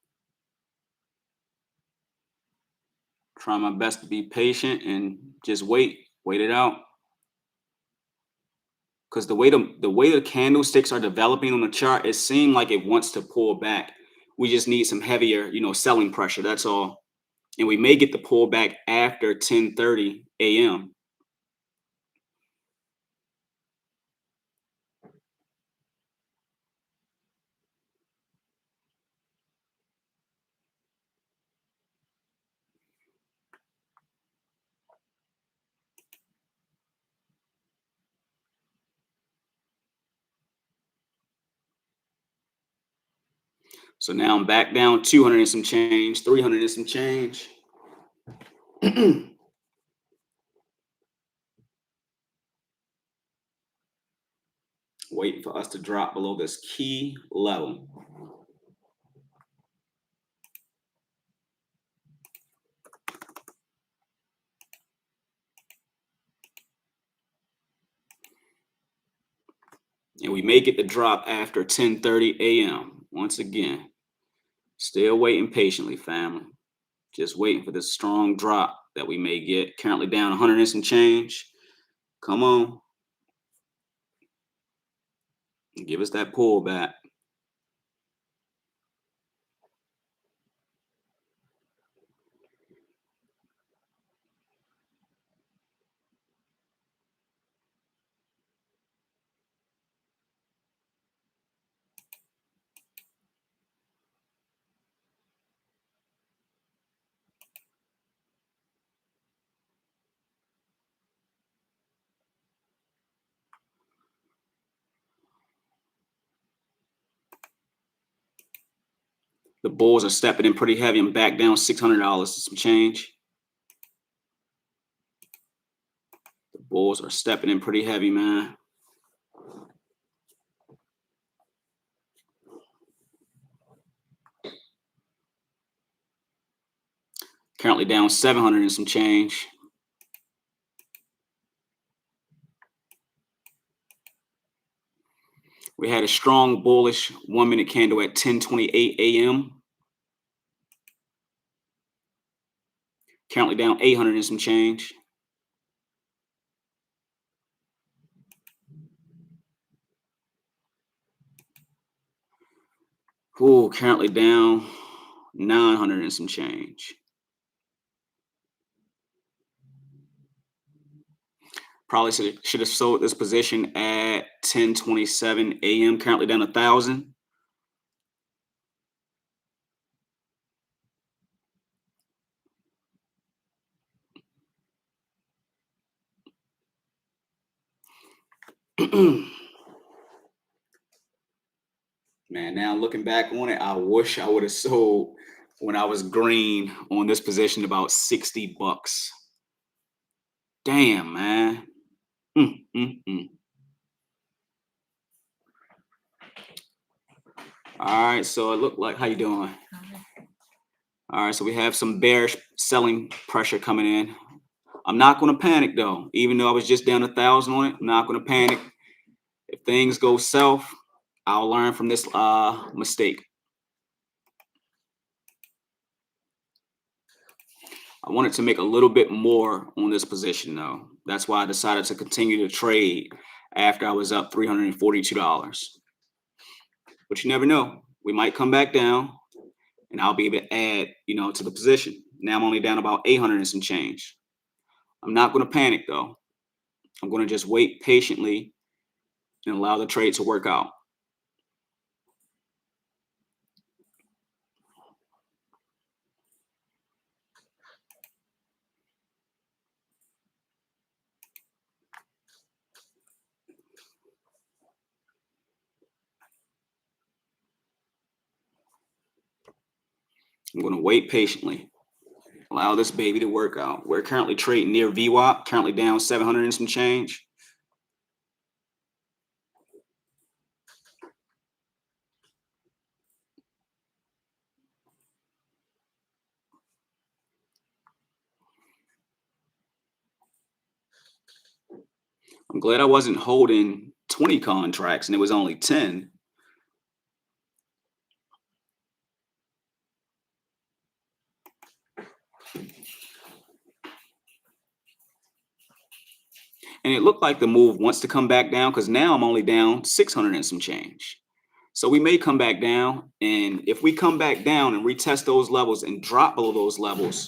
Try my best to be patient and just wait it out. Because the way the candlesticks are developing on the chart, it seemed like it wants to pull back. We just need some heavier, selling pressure. That's all. And we may get the pullback after 10:30 a.m. So now I'm back down 200 and some change, 300 and some change. Waiting for us to drop below this key level. And we may get the drop after 10:30 a.m. Once again, still waiting patiently, family. Just waiting for this strong drop that we may get. Currently down 100 and some change. Come on. Give us that pullback. The bulls are stepping in pretty heavy. I'm back down $600 some change. The bulls are stepping in pretty heavy, man. Currently down 700 and some change. We had a strong bullish 1 minute candle at 10:28 a.m. Currently down 800 and some change. Ooh, currently down 900 and some change. Probably should have sold this position at 10:27 a.m. Currently down 1,000. Man, now looking back on it, I wish I would have sold when I was green on this position about 60 bucks. Damn, man. Mm, mm, mm. All right, so it looked like, how you doing? All right, so we have some bearish selling pressure coming in. I'm not going to panic though, even though I was just down 1,000 on it. I'm not going to panic. If things go south, I'll learn from this mistake. I wanted to make a little bit more on this position though. That's why I decided to continue to trade after I was up $342. But you never know. We might come back down and I'll be able to add, to the position. Now I'm only down about 800 and some change. I'm not going to panic though. I'm going to just wait patiently and allow the trade to work out. I'm going to wait patiently. Allow this baby to work out. We're currently trading near VWAP, currently down 700 and some change. I'm glad I wasn't holding 20 contracts and it was only 10. And it looked like the move wants to come back down because now I'm only down 600 and some change. So we may come back down. And if we come back down and retest those levels and drop below those levels,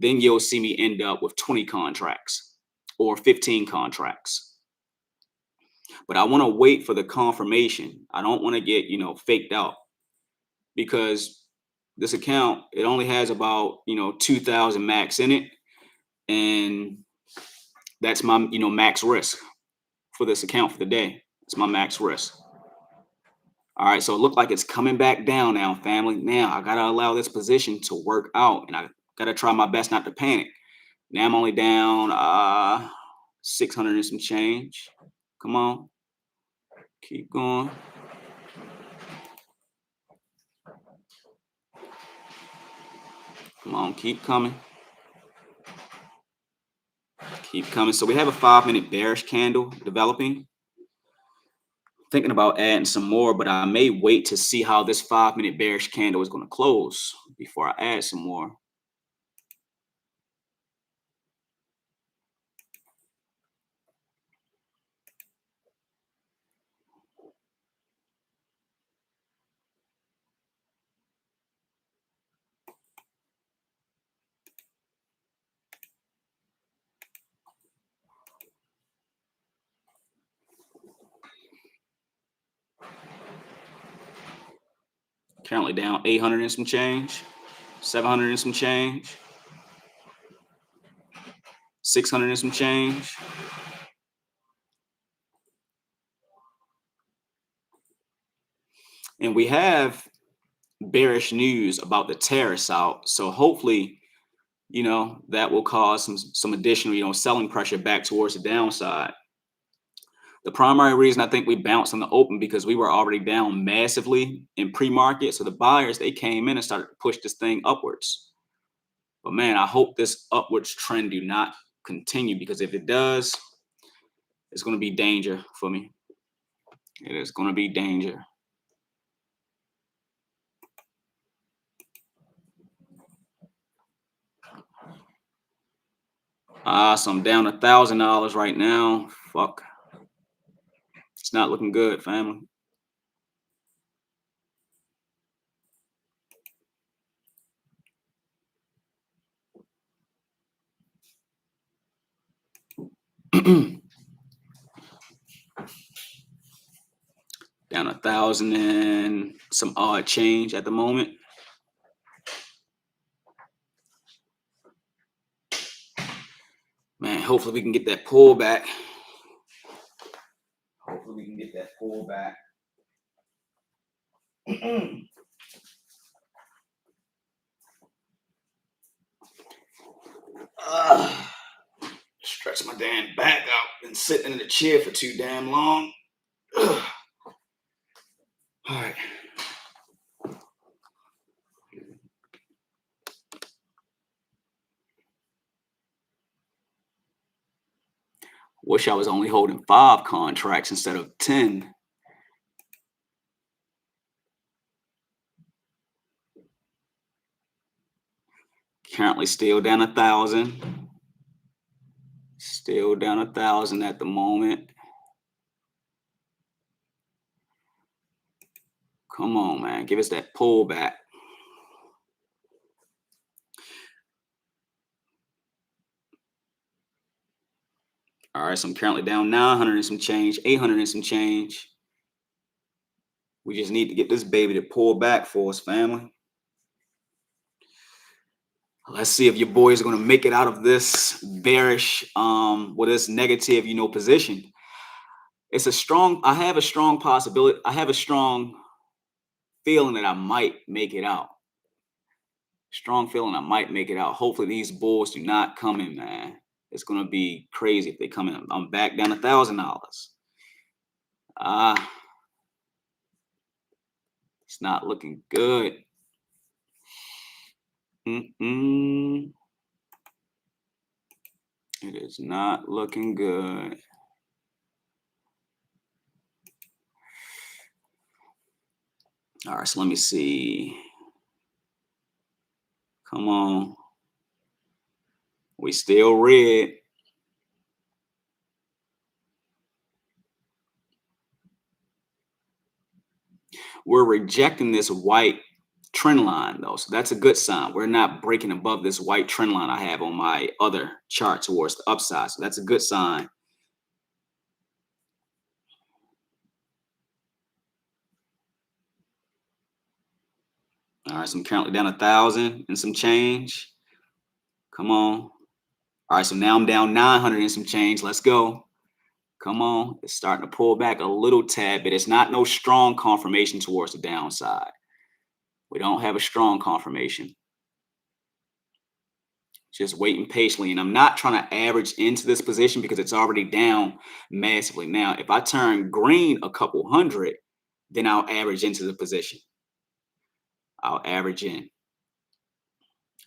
then you'll see me end up with 20 contracts or 15 contracts. But I want to wait for the confirmation. I don't want to get, faked out because this account, it only has about, 2,000 max in it. And that's my, max risk for this account for the day. It's my max risk. All right, so it looked like it's coming back down now, family. Now I gotta allow this position to work out, and I gotta try my best not to panic. Now I'm only down 600 and some change. Come on. Keep going. Come on, keep coming. Keep coming. So we have a 5-minute bearish candle developing. Thinking about adding some more, but I may wait to see how this 5-minute bearish candle is going to close before I add some more. Currently down 800 and some change, 700 and some change, 600 and some change. And we have bearish news about the tariffs out. So hopefully, that will cause some additional, selling pressure back towards the downside. The primary reason I think we bounced on the open because we were already down massively in pre-market. So the buyers, they came in and started to push this thing upwards. But man, I hope this upwards trend do not continue, because if it does, it's going to be danger for me. It is going to be danger. So I'm down $1,000 right now. Fuck. It's not looking good, family. Down 1,000 and some odd change at the moment. Man, hopefully we can get that pullback. Hopefully we can get that pullback. Stretch my damn back out. Been sitting in the chair for too damn long. All right. Wish I was only holding 5 contracts instead of 10. Currently still down 1,000. Still down 1,000 at the moment. Come on, man. Give us that pullback. All right, so I'm currently down 900 and some change, 800 and some change. We just need to get this baby to pull back for us, family. Let's see if your boys are going to make it out of this bearish, with this negative, position. I have a strong possibility. I have a strong feeling that I might make it out. Strong feeling I might make it out. Hopefully these bulls do not come in, man. It's going to be crazy if they come in. I'm back down $1,000. It's not looking good. It is not looking good. All right, so let me see. Come on. We still red. We're rejecting this white trend line, though, so that's a good sign. We're not breaking above this white trend line I have on my other chart towards the upside, so that's a good sign. All right, so I'm currently down 1,000 and some change. Come on. All right, so now I'm down 900 and some change. Let's go. Come on. It's starting to pull back a little tad, but it's not no strong confirmation towards the downside. We don't have a strong confirmation. Just waiting patiently. And I'm not trying to average into this position because it's already down massively. Now, if I turn green a couple hundred, then I'll average into the position. I'll average in.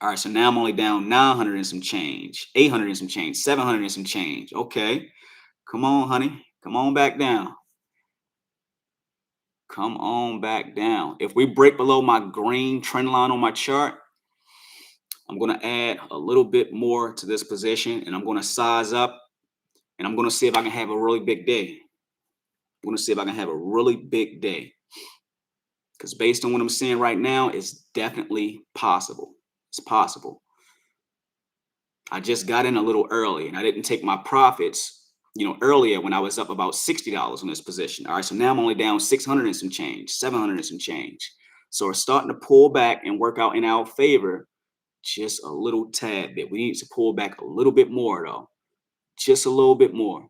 All right, so now I'm only down 900 and some change, 800 and some change, 700 and some change. Okay, come on, honey. Come on back down. Come on back down. If we break below my green trend line on my chart, I'm going to add a little bit more to this position, and I'm going to size up, and I'm going to see if I can have a really big day. I'm going to see if I can have a really big day. Because based on what I'm seeing right now, it's definitely possible. It's possible. I just got in a little early, and I didn't take my profits, earlier when I was up about $60 on this position. All right, so now I'm only down 600 and some change, 700 and some change. So we're starting to pull back and work out in our favor just a little tad bit. We need to pull back a little bit more, though. Just a little bit more.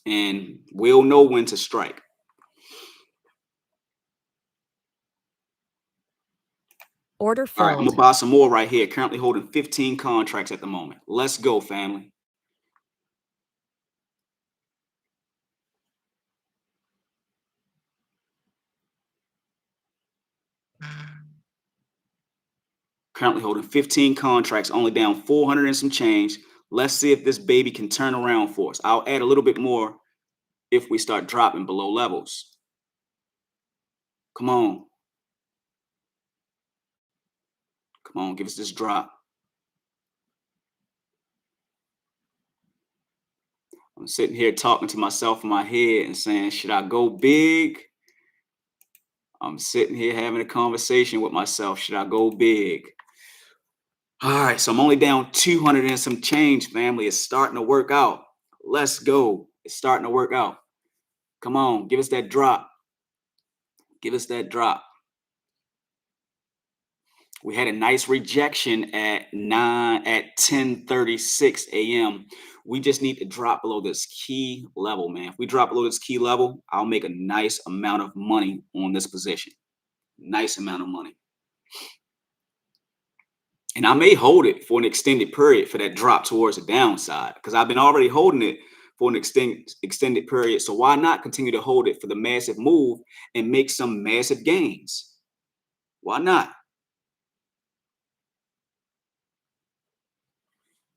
And we'll know when to strike. Order All right, I'm filled. gonna buy some more right here. Currently holding 15 contracts at the moment. Let's go, family. Currently holding 15 contracts, only down 400 and some change. Let's see if this baby can turn around for us. I'll add a little bit more if we start dropping below levels. Come on. Come on, give us this drop. I'm sitting here talking to myself in my head and saying, should I go big? I'm sitting here having a conversation with myself. Should I go big? All right, so I'm only down 200 and some change, family. It's starting to work out. Let's go. It's starting to work out. Come on, give us that drop. Give us that drop. We had a nice rejection at 10:36 a.m. We just need to drop below this key level, man. If we drop below this key level, I'll make a nice amount of money on this position. Nice amount of money. And I may hold it for an extended period for that drop towards the downside, because I've been already holding it for an extended period. So why not continue to hold it for the massive move and make some massive gains? Why not?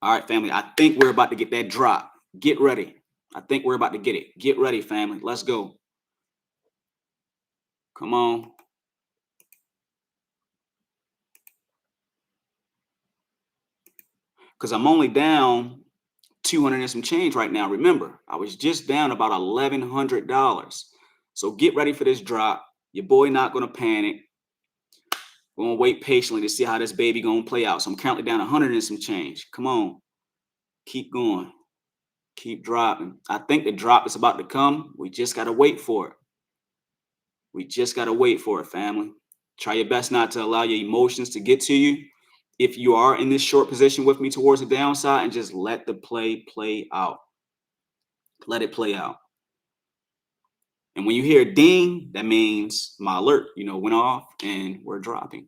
All right, family, I think we're about to get that drop. Get ready. I think we're about to get it. Get ready, family. Let's go. Come on. Because I'm only down 200 and some change right now. Remember, I was just down about $1,100. So get ready for this drop. Your boy not going to panic. We're going to wait patiently to see how this baby going to play out. So I'm currently down 100 and some change. Come on. Keep going. Keep dropping. I think the drop is about to come. We just got to wait for it. We just got to wait for it, family. Try your best not to allow your emotions to get to you. If you are in this short position with me towards the downside, and just let the play out. Let it play out. And when you hear a ding, that means my alert, went off and we're dropping.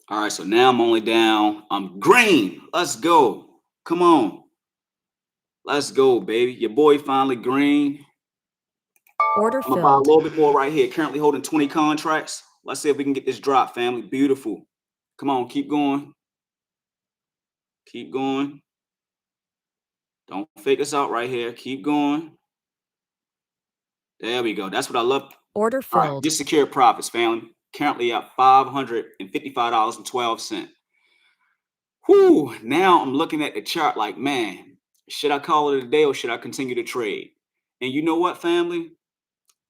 All right, so now I'm only down. I'm green. Let's go. Come on. Let's go, baby. Your boy finally green. Order I'm gonna buy a filled. little bit more right here. Currently holding 20 contracts. Let's see if we can get this drop, family. Beautiful. Come on, keep going. Keep going. Don't fake us out right here. Keep going. There we go. That's what I love. Order All right, filled. just secure profits, family. Currently at $555.12. Whew, now I'm looking at the chart like, man, should I call it a day or should I continue to trade? And you know what, family?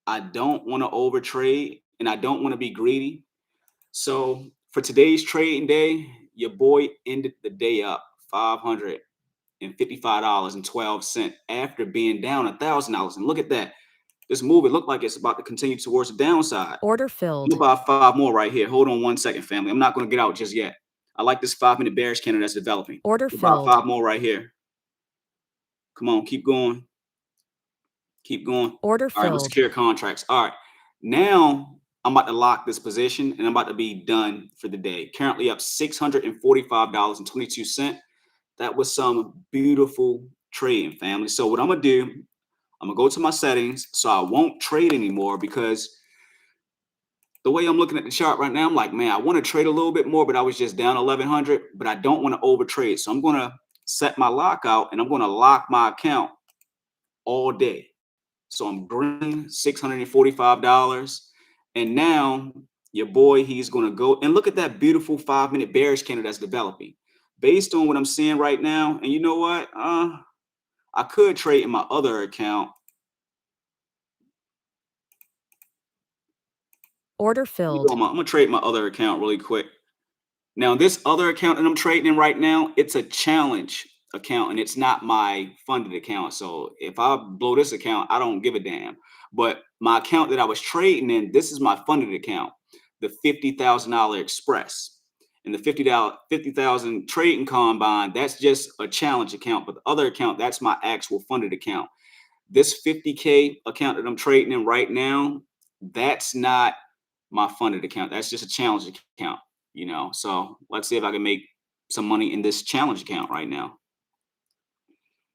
I don't want to overtrade and I don't want to be greedy. So for today's trading day, your boy ended the day up $555.12 after being down $1,000. And look at that. This move, it looked like it's about to continue towards the downside. Order I'm filled. gonna buy 5 more right here. Hold on 1 second, family. I'm not gonna get out just yet. I like this 5-minute bearish candle that's developing. Order About filled. 5 more right here. Come on, keep going. Keep going. Order All right, let's filled. secure contracts. All right, now I'm about to lock this position and I'm about to be done for the day. Currently up $645.22. That was some beautiful trading, family. So what I'm gonna do, I'm gonna go to my settings so I won't trade anymore, because the way I'm looking at the chart right now, I'm like, man, I want to trade a little bit more, but I was just down 1100, but I don't want to over trade. So I'm going to set my lockout and I'm going to lock my account all day. So I'm green $645. And now your boy, he's going to go and look at that beautiful 5-minute bearish candle that's developing. Based on what I'm seeing right now, and you know what? I could trade in my other account. Order filled. I'm going to trade my other account really quick. Now, this other account that I'm trading in right now, it's a challenge account and it's not my funded account. So if I blow this account, I don't give a damn. But my account that I was trading in, this is my funded account, the $50,000 Express. And the $50,000 trading combine, that's just a challenge account. But the other account, that's my actual funded account. This 50K account that I'm trading in right now, that's not my funded account. That's just a challenge account, So let's see if I can make some money in this challenge account right now.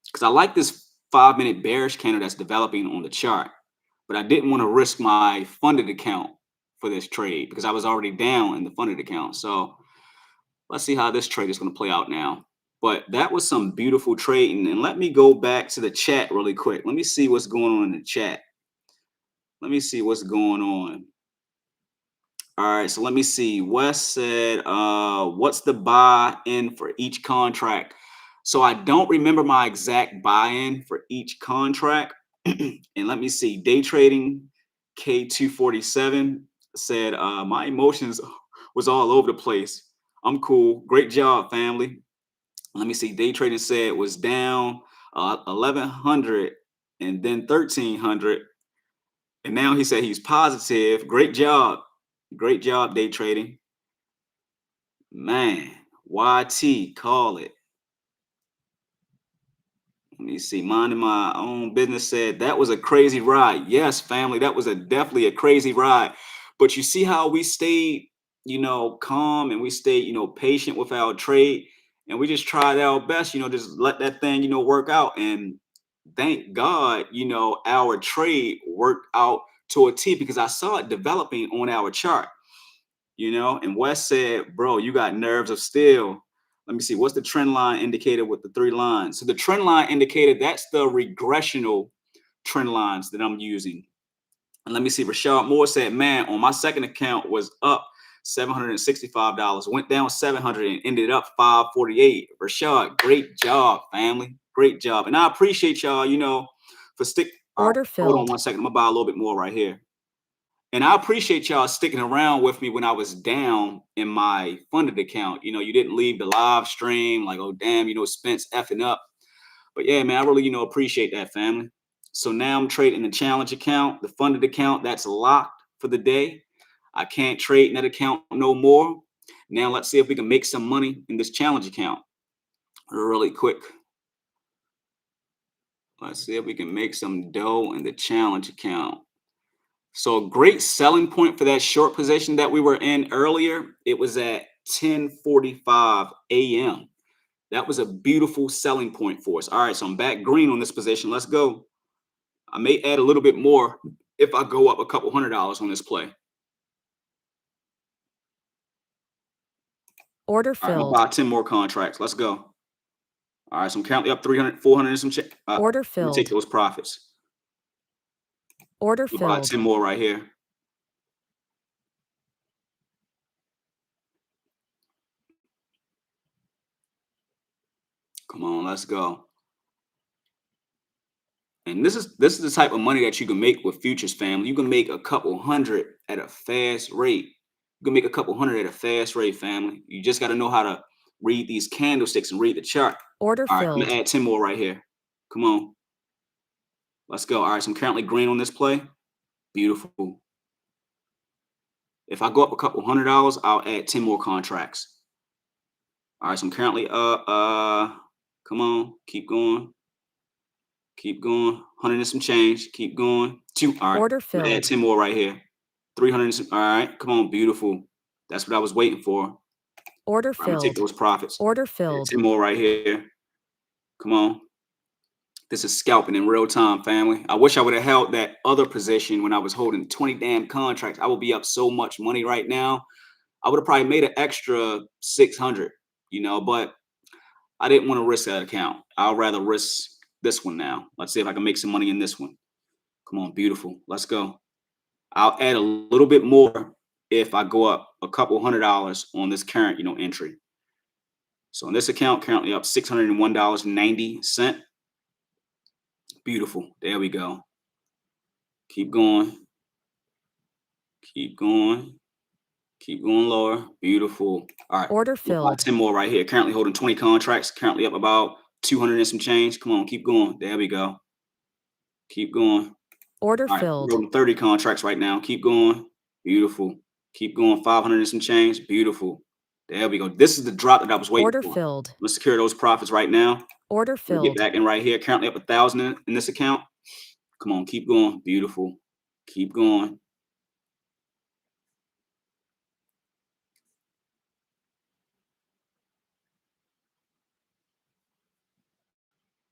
Because I like this 5-minute bearish candle that's developing on the chart, but I didn't want to risk my funded account for this trade because I was already down in the funded account. So let's see how this trade is going to play out now. But that was some beautiful trading. And let me go back to the chat really quick. Let me see what's going on in the chat. Let me see what's going on. All right, so let me see. Wes said, what's the buy-in for each contract? So I don't remember my exact buy-in for each contract. And let me see. Day trading K247 said, my emotions was all over the place. I'm cool. Great job, family. Let me see. Day trading said it was down 1100 and then 1300. And now he said he's positive. Great job. Great job, day trading. Man, YT, call it. Let me see. Minding my own business said that was a crazy ride. Yes, family, that was definitely a crazy ride. But you see how we stayed, calm, and we stayed, patient with our trade, and we just tried our best, just let that thing, work out. And thank God, our trade worked out to a T, because I saw it developing on our chart. And Wes said, bro, you got nerves of steel. Let me see. What's the trend line indicator with the 3 lines? So the trend line indicator, that's the regressional trend lines that I'm using. And let me see. Rashad Moore said, man, on my second account was up $765, went down 700 and ended up 548. Rashad, great job, family. Great job. And I appreciate y'all, for stick. Order Hold on filled. 1 second. I'm gonna buy a little bit more right here. And I appreciate y'all sticking around with me when I was down in my funded account. You didn't leave the live stream like, oh, damn, Spence effing up. But yeah, man, I really, appreciate that, family. So now I'm trading the challenge account, the funded account that's locked for the day. I can't trade in that account no more. Now let's see if we can make some money in this challenge account really quick. Let's see if we can make some dough in the challenge account. So a great selling point for that short position that we were in earlier, it was at 10:45 a.m. That was a beautiful selling point for us. All right, so I'm back green on this position. Let's go. I may add a little bit more if I go up a couple $100 on this play. Order All right, I'm gonna filled. buy 10 more contracts. Let's go. All right, so I'm currently up 300, 400 and some check. Order Let me take filled. those profits. Order I'll buy filled. 10 more right here. Come on, let's go. And this is the type of money that you can make with futures, family. You can make a couple hundred at a fast rate. You can make a couple hundred at a fast rate, family. You just got to know how to read these candlesticks and read the chart. Order All right, I'm filled. gonna add 10 more right here. Come on. Let's go. All right, so I'm currently green on this play. Beautiful. If I go up a couple $100, I'll add 10 more contracts. All right, so I'm currently up. Come on, keep going. Keep going. 100 and some change. Keep going. All right, Order I'm gonna add filled. 10 more right here. 300 and some. All right, come on, beautiful. That's what I was waiting for. Order I'm gonna take filled. those profits. Order Add filled. 10 more right here. Come on. This is scalping in real time, family. I wish I would have held that other position when I was holding 20 damn contracts. I would be up so much money right now. I would have probably made an extra 600, but I didn't want to risk that account. I'll rather risk this one now. Let's see if I can make some money in this one. Come on, beautiful. Let's go. I'll add a little bit more if I go up a couple $100 on this current, entry. So in this account, currently up $601.90. Beautiful. There we go. Keep going. Keep going. Keep going lower. Beautiful. All right. Order filled. 10 more right here. Currently holding 20 contracts. Currently up about 200 and some change. Come on, keep going. There we go. Keep going. Order All right. filled. Holding 30 contracts right now. Keep going. Beautiful. Keep going. 500 and some change. Beautiful. There we go. This is the drop that I was waiting Order for. filled. Let's secure those profits right now. Order Get filled. back in right here. Currently up 1,000 in this account. Come on, keep going. Beautiful. Keep going.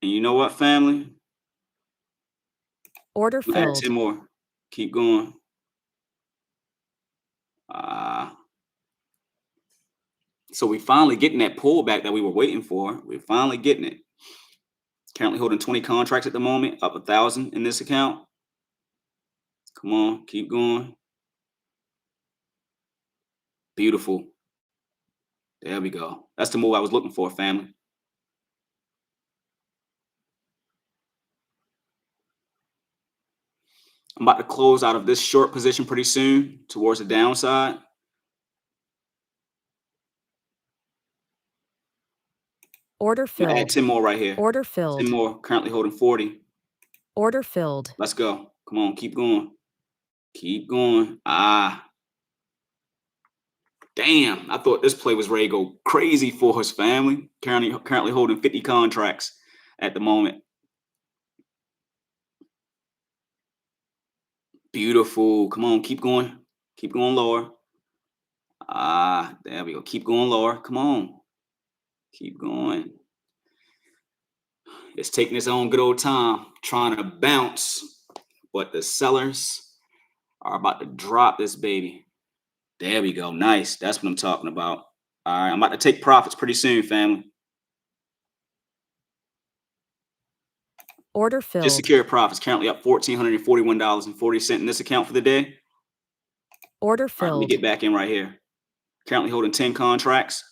And you know what, family? Order I'm gonna add filled. 10 more. Keep going. So we finally getting that pullback that we were waiting for. We're finally getting it. Currently holding 20 contracts at the moment, up 1,000 in this account. Come on, keep going. Beautiful. There we go. That's the move I was looking for, family. I'm about to close out of this short position pretty soon towards the downside. Order I'm gonna add filled. 10 more right here. Order 10 filled. more. Currently holding 40. Order filled. Let's go. Come on, keep going. Keep going. Damn. I thought this play was ready to go crazy for his family. Currently holding 50 contracts at the moment. Beautiful. Come on, keep going. Keep going lower. There we go. Keep going lower. Come on. Keep going. It's taking its own good old time trying to bounce, but the sellers are about to drop this baby. There we go. Nice. That's what I'm talking about. All right. I'm about to take profits pretty soon, family. Order Just filled. secured profits. Currently up $1,441.40 in this account for the day. Order All right, let me filled. get back in right here. Currently holding 10 contracts.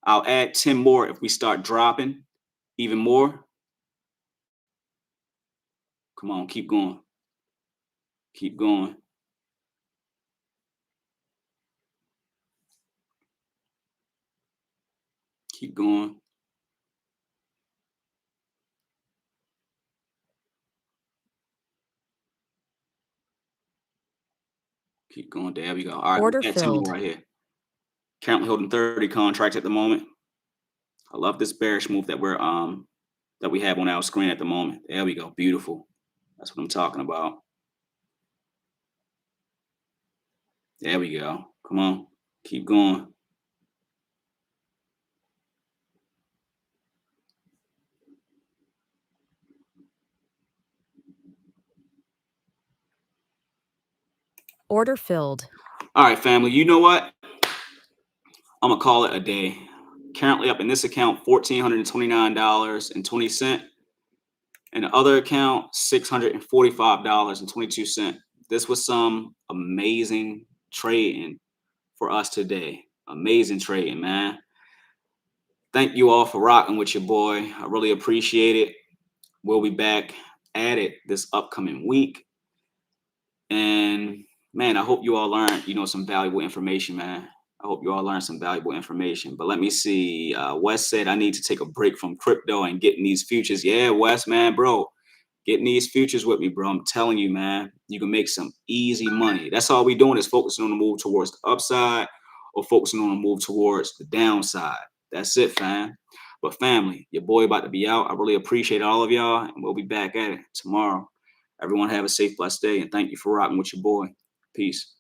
I'll add 10 more if we start dropping even more. Come on, keep going. Keep going. Keep going. Keep going. There we go. All right, Order add 10 more filled. right here. Currently holding 30 contracts at the moment. I love this bearish move that we have on our screen at the moment. There we go. Beautiful. That's what I'm talking about. There we go. Come on. Keep going. Order filled. All right, family. You know what? I'm gonna call it a day. Currently up in this account, $1,429.20. And the other account, $645.22. This was some amazing trading for us today. Amazing trading, man. Thank you all for rocking with your boy. I really appreciate it. We'll be back at it this upcoming week. And man, I hope you all learned, some valuable information, man. I hope you all learned some valuable information. But let me see. Wes said I need to take a break from crypto and getting these futures. Yeah, Wes, man, bro. Getting these futures with me, bro. I'm telling you, man, you can make some easy money. That's all we doing is focusing on the move towards the upside or focusing on the move towards the downside. That's it, fam. But family, your boy about to be out. I really appreciate all of y'all, and we'll be back at it tomorrow. Everyone have a safe, blessed day, and thank you for rocking with your boy. Peace.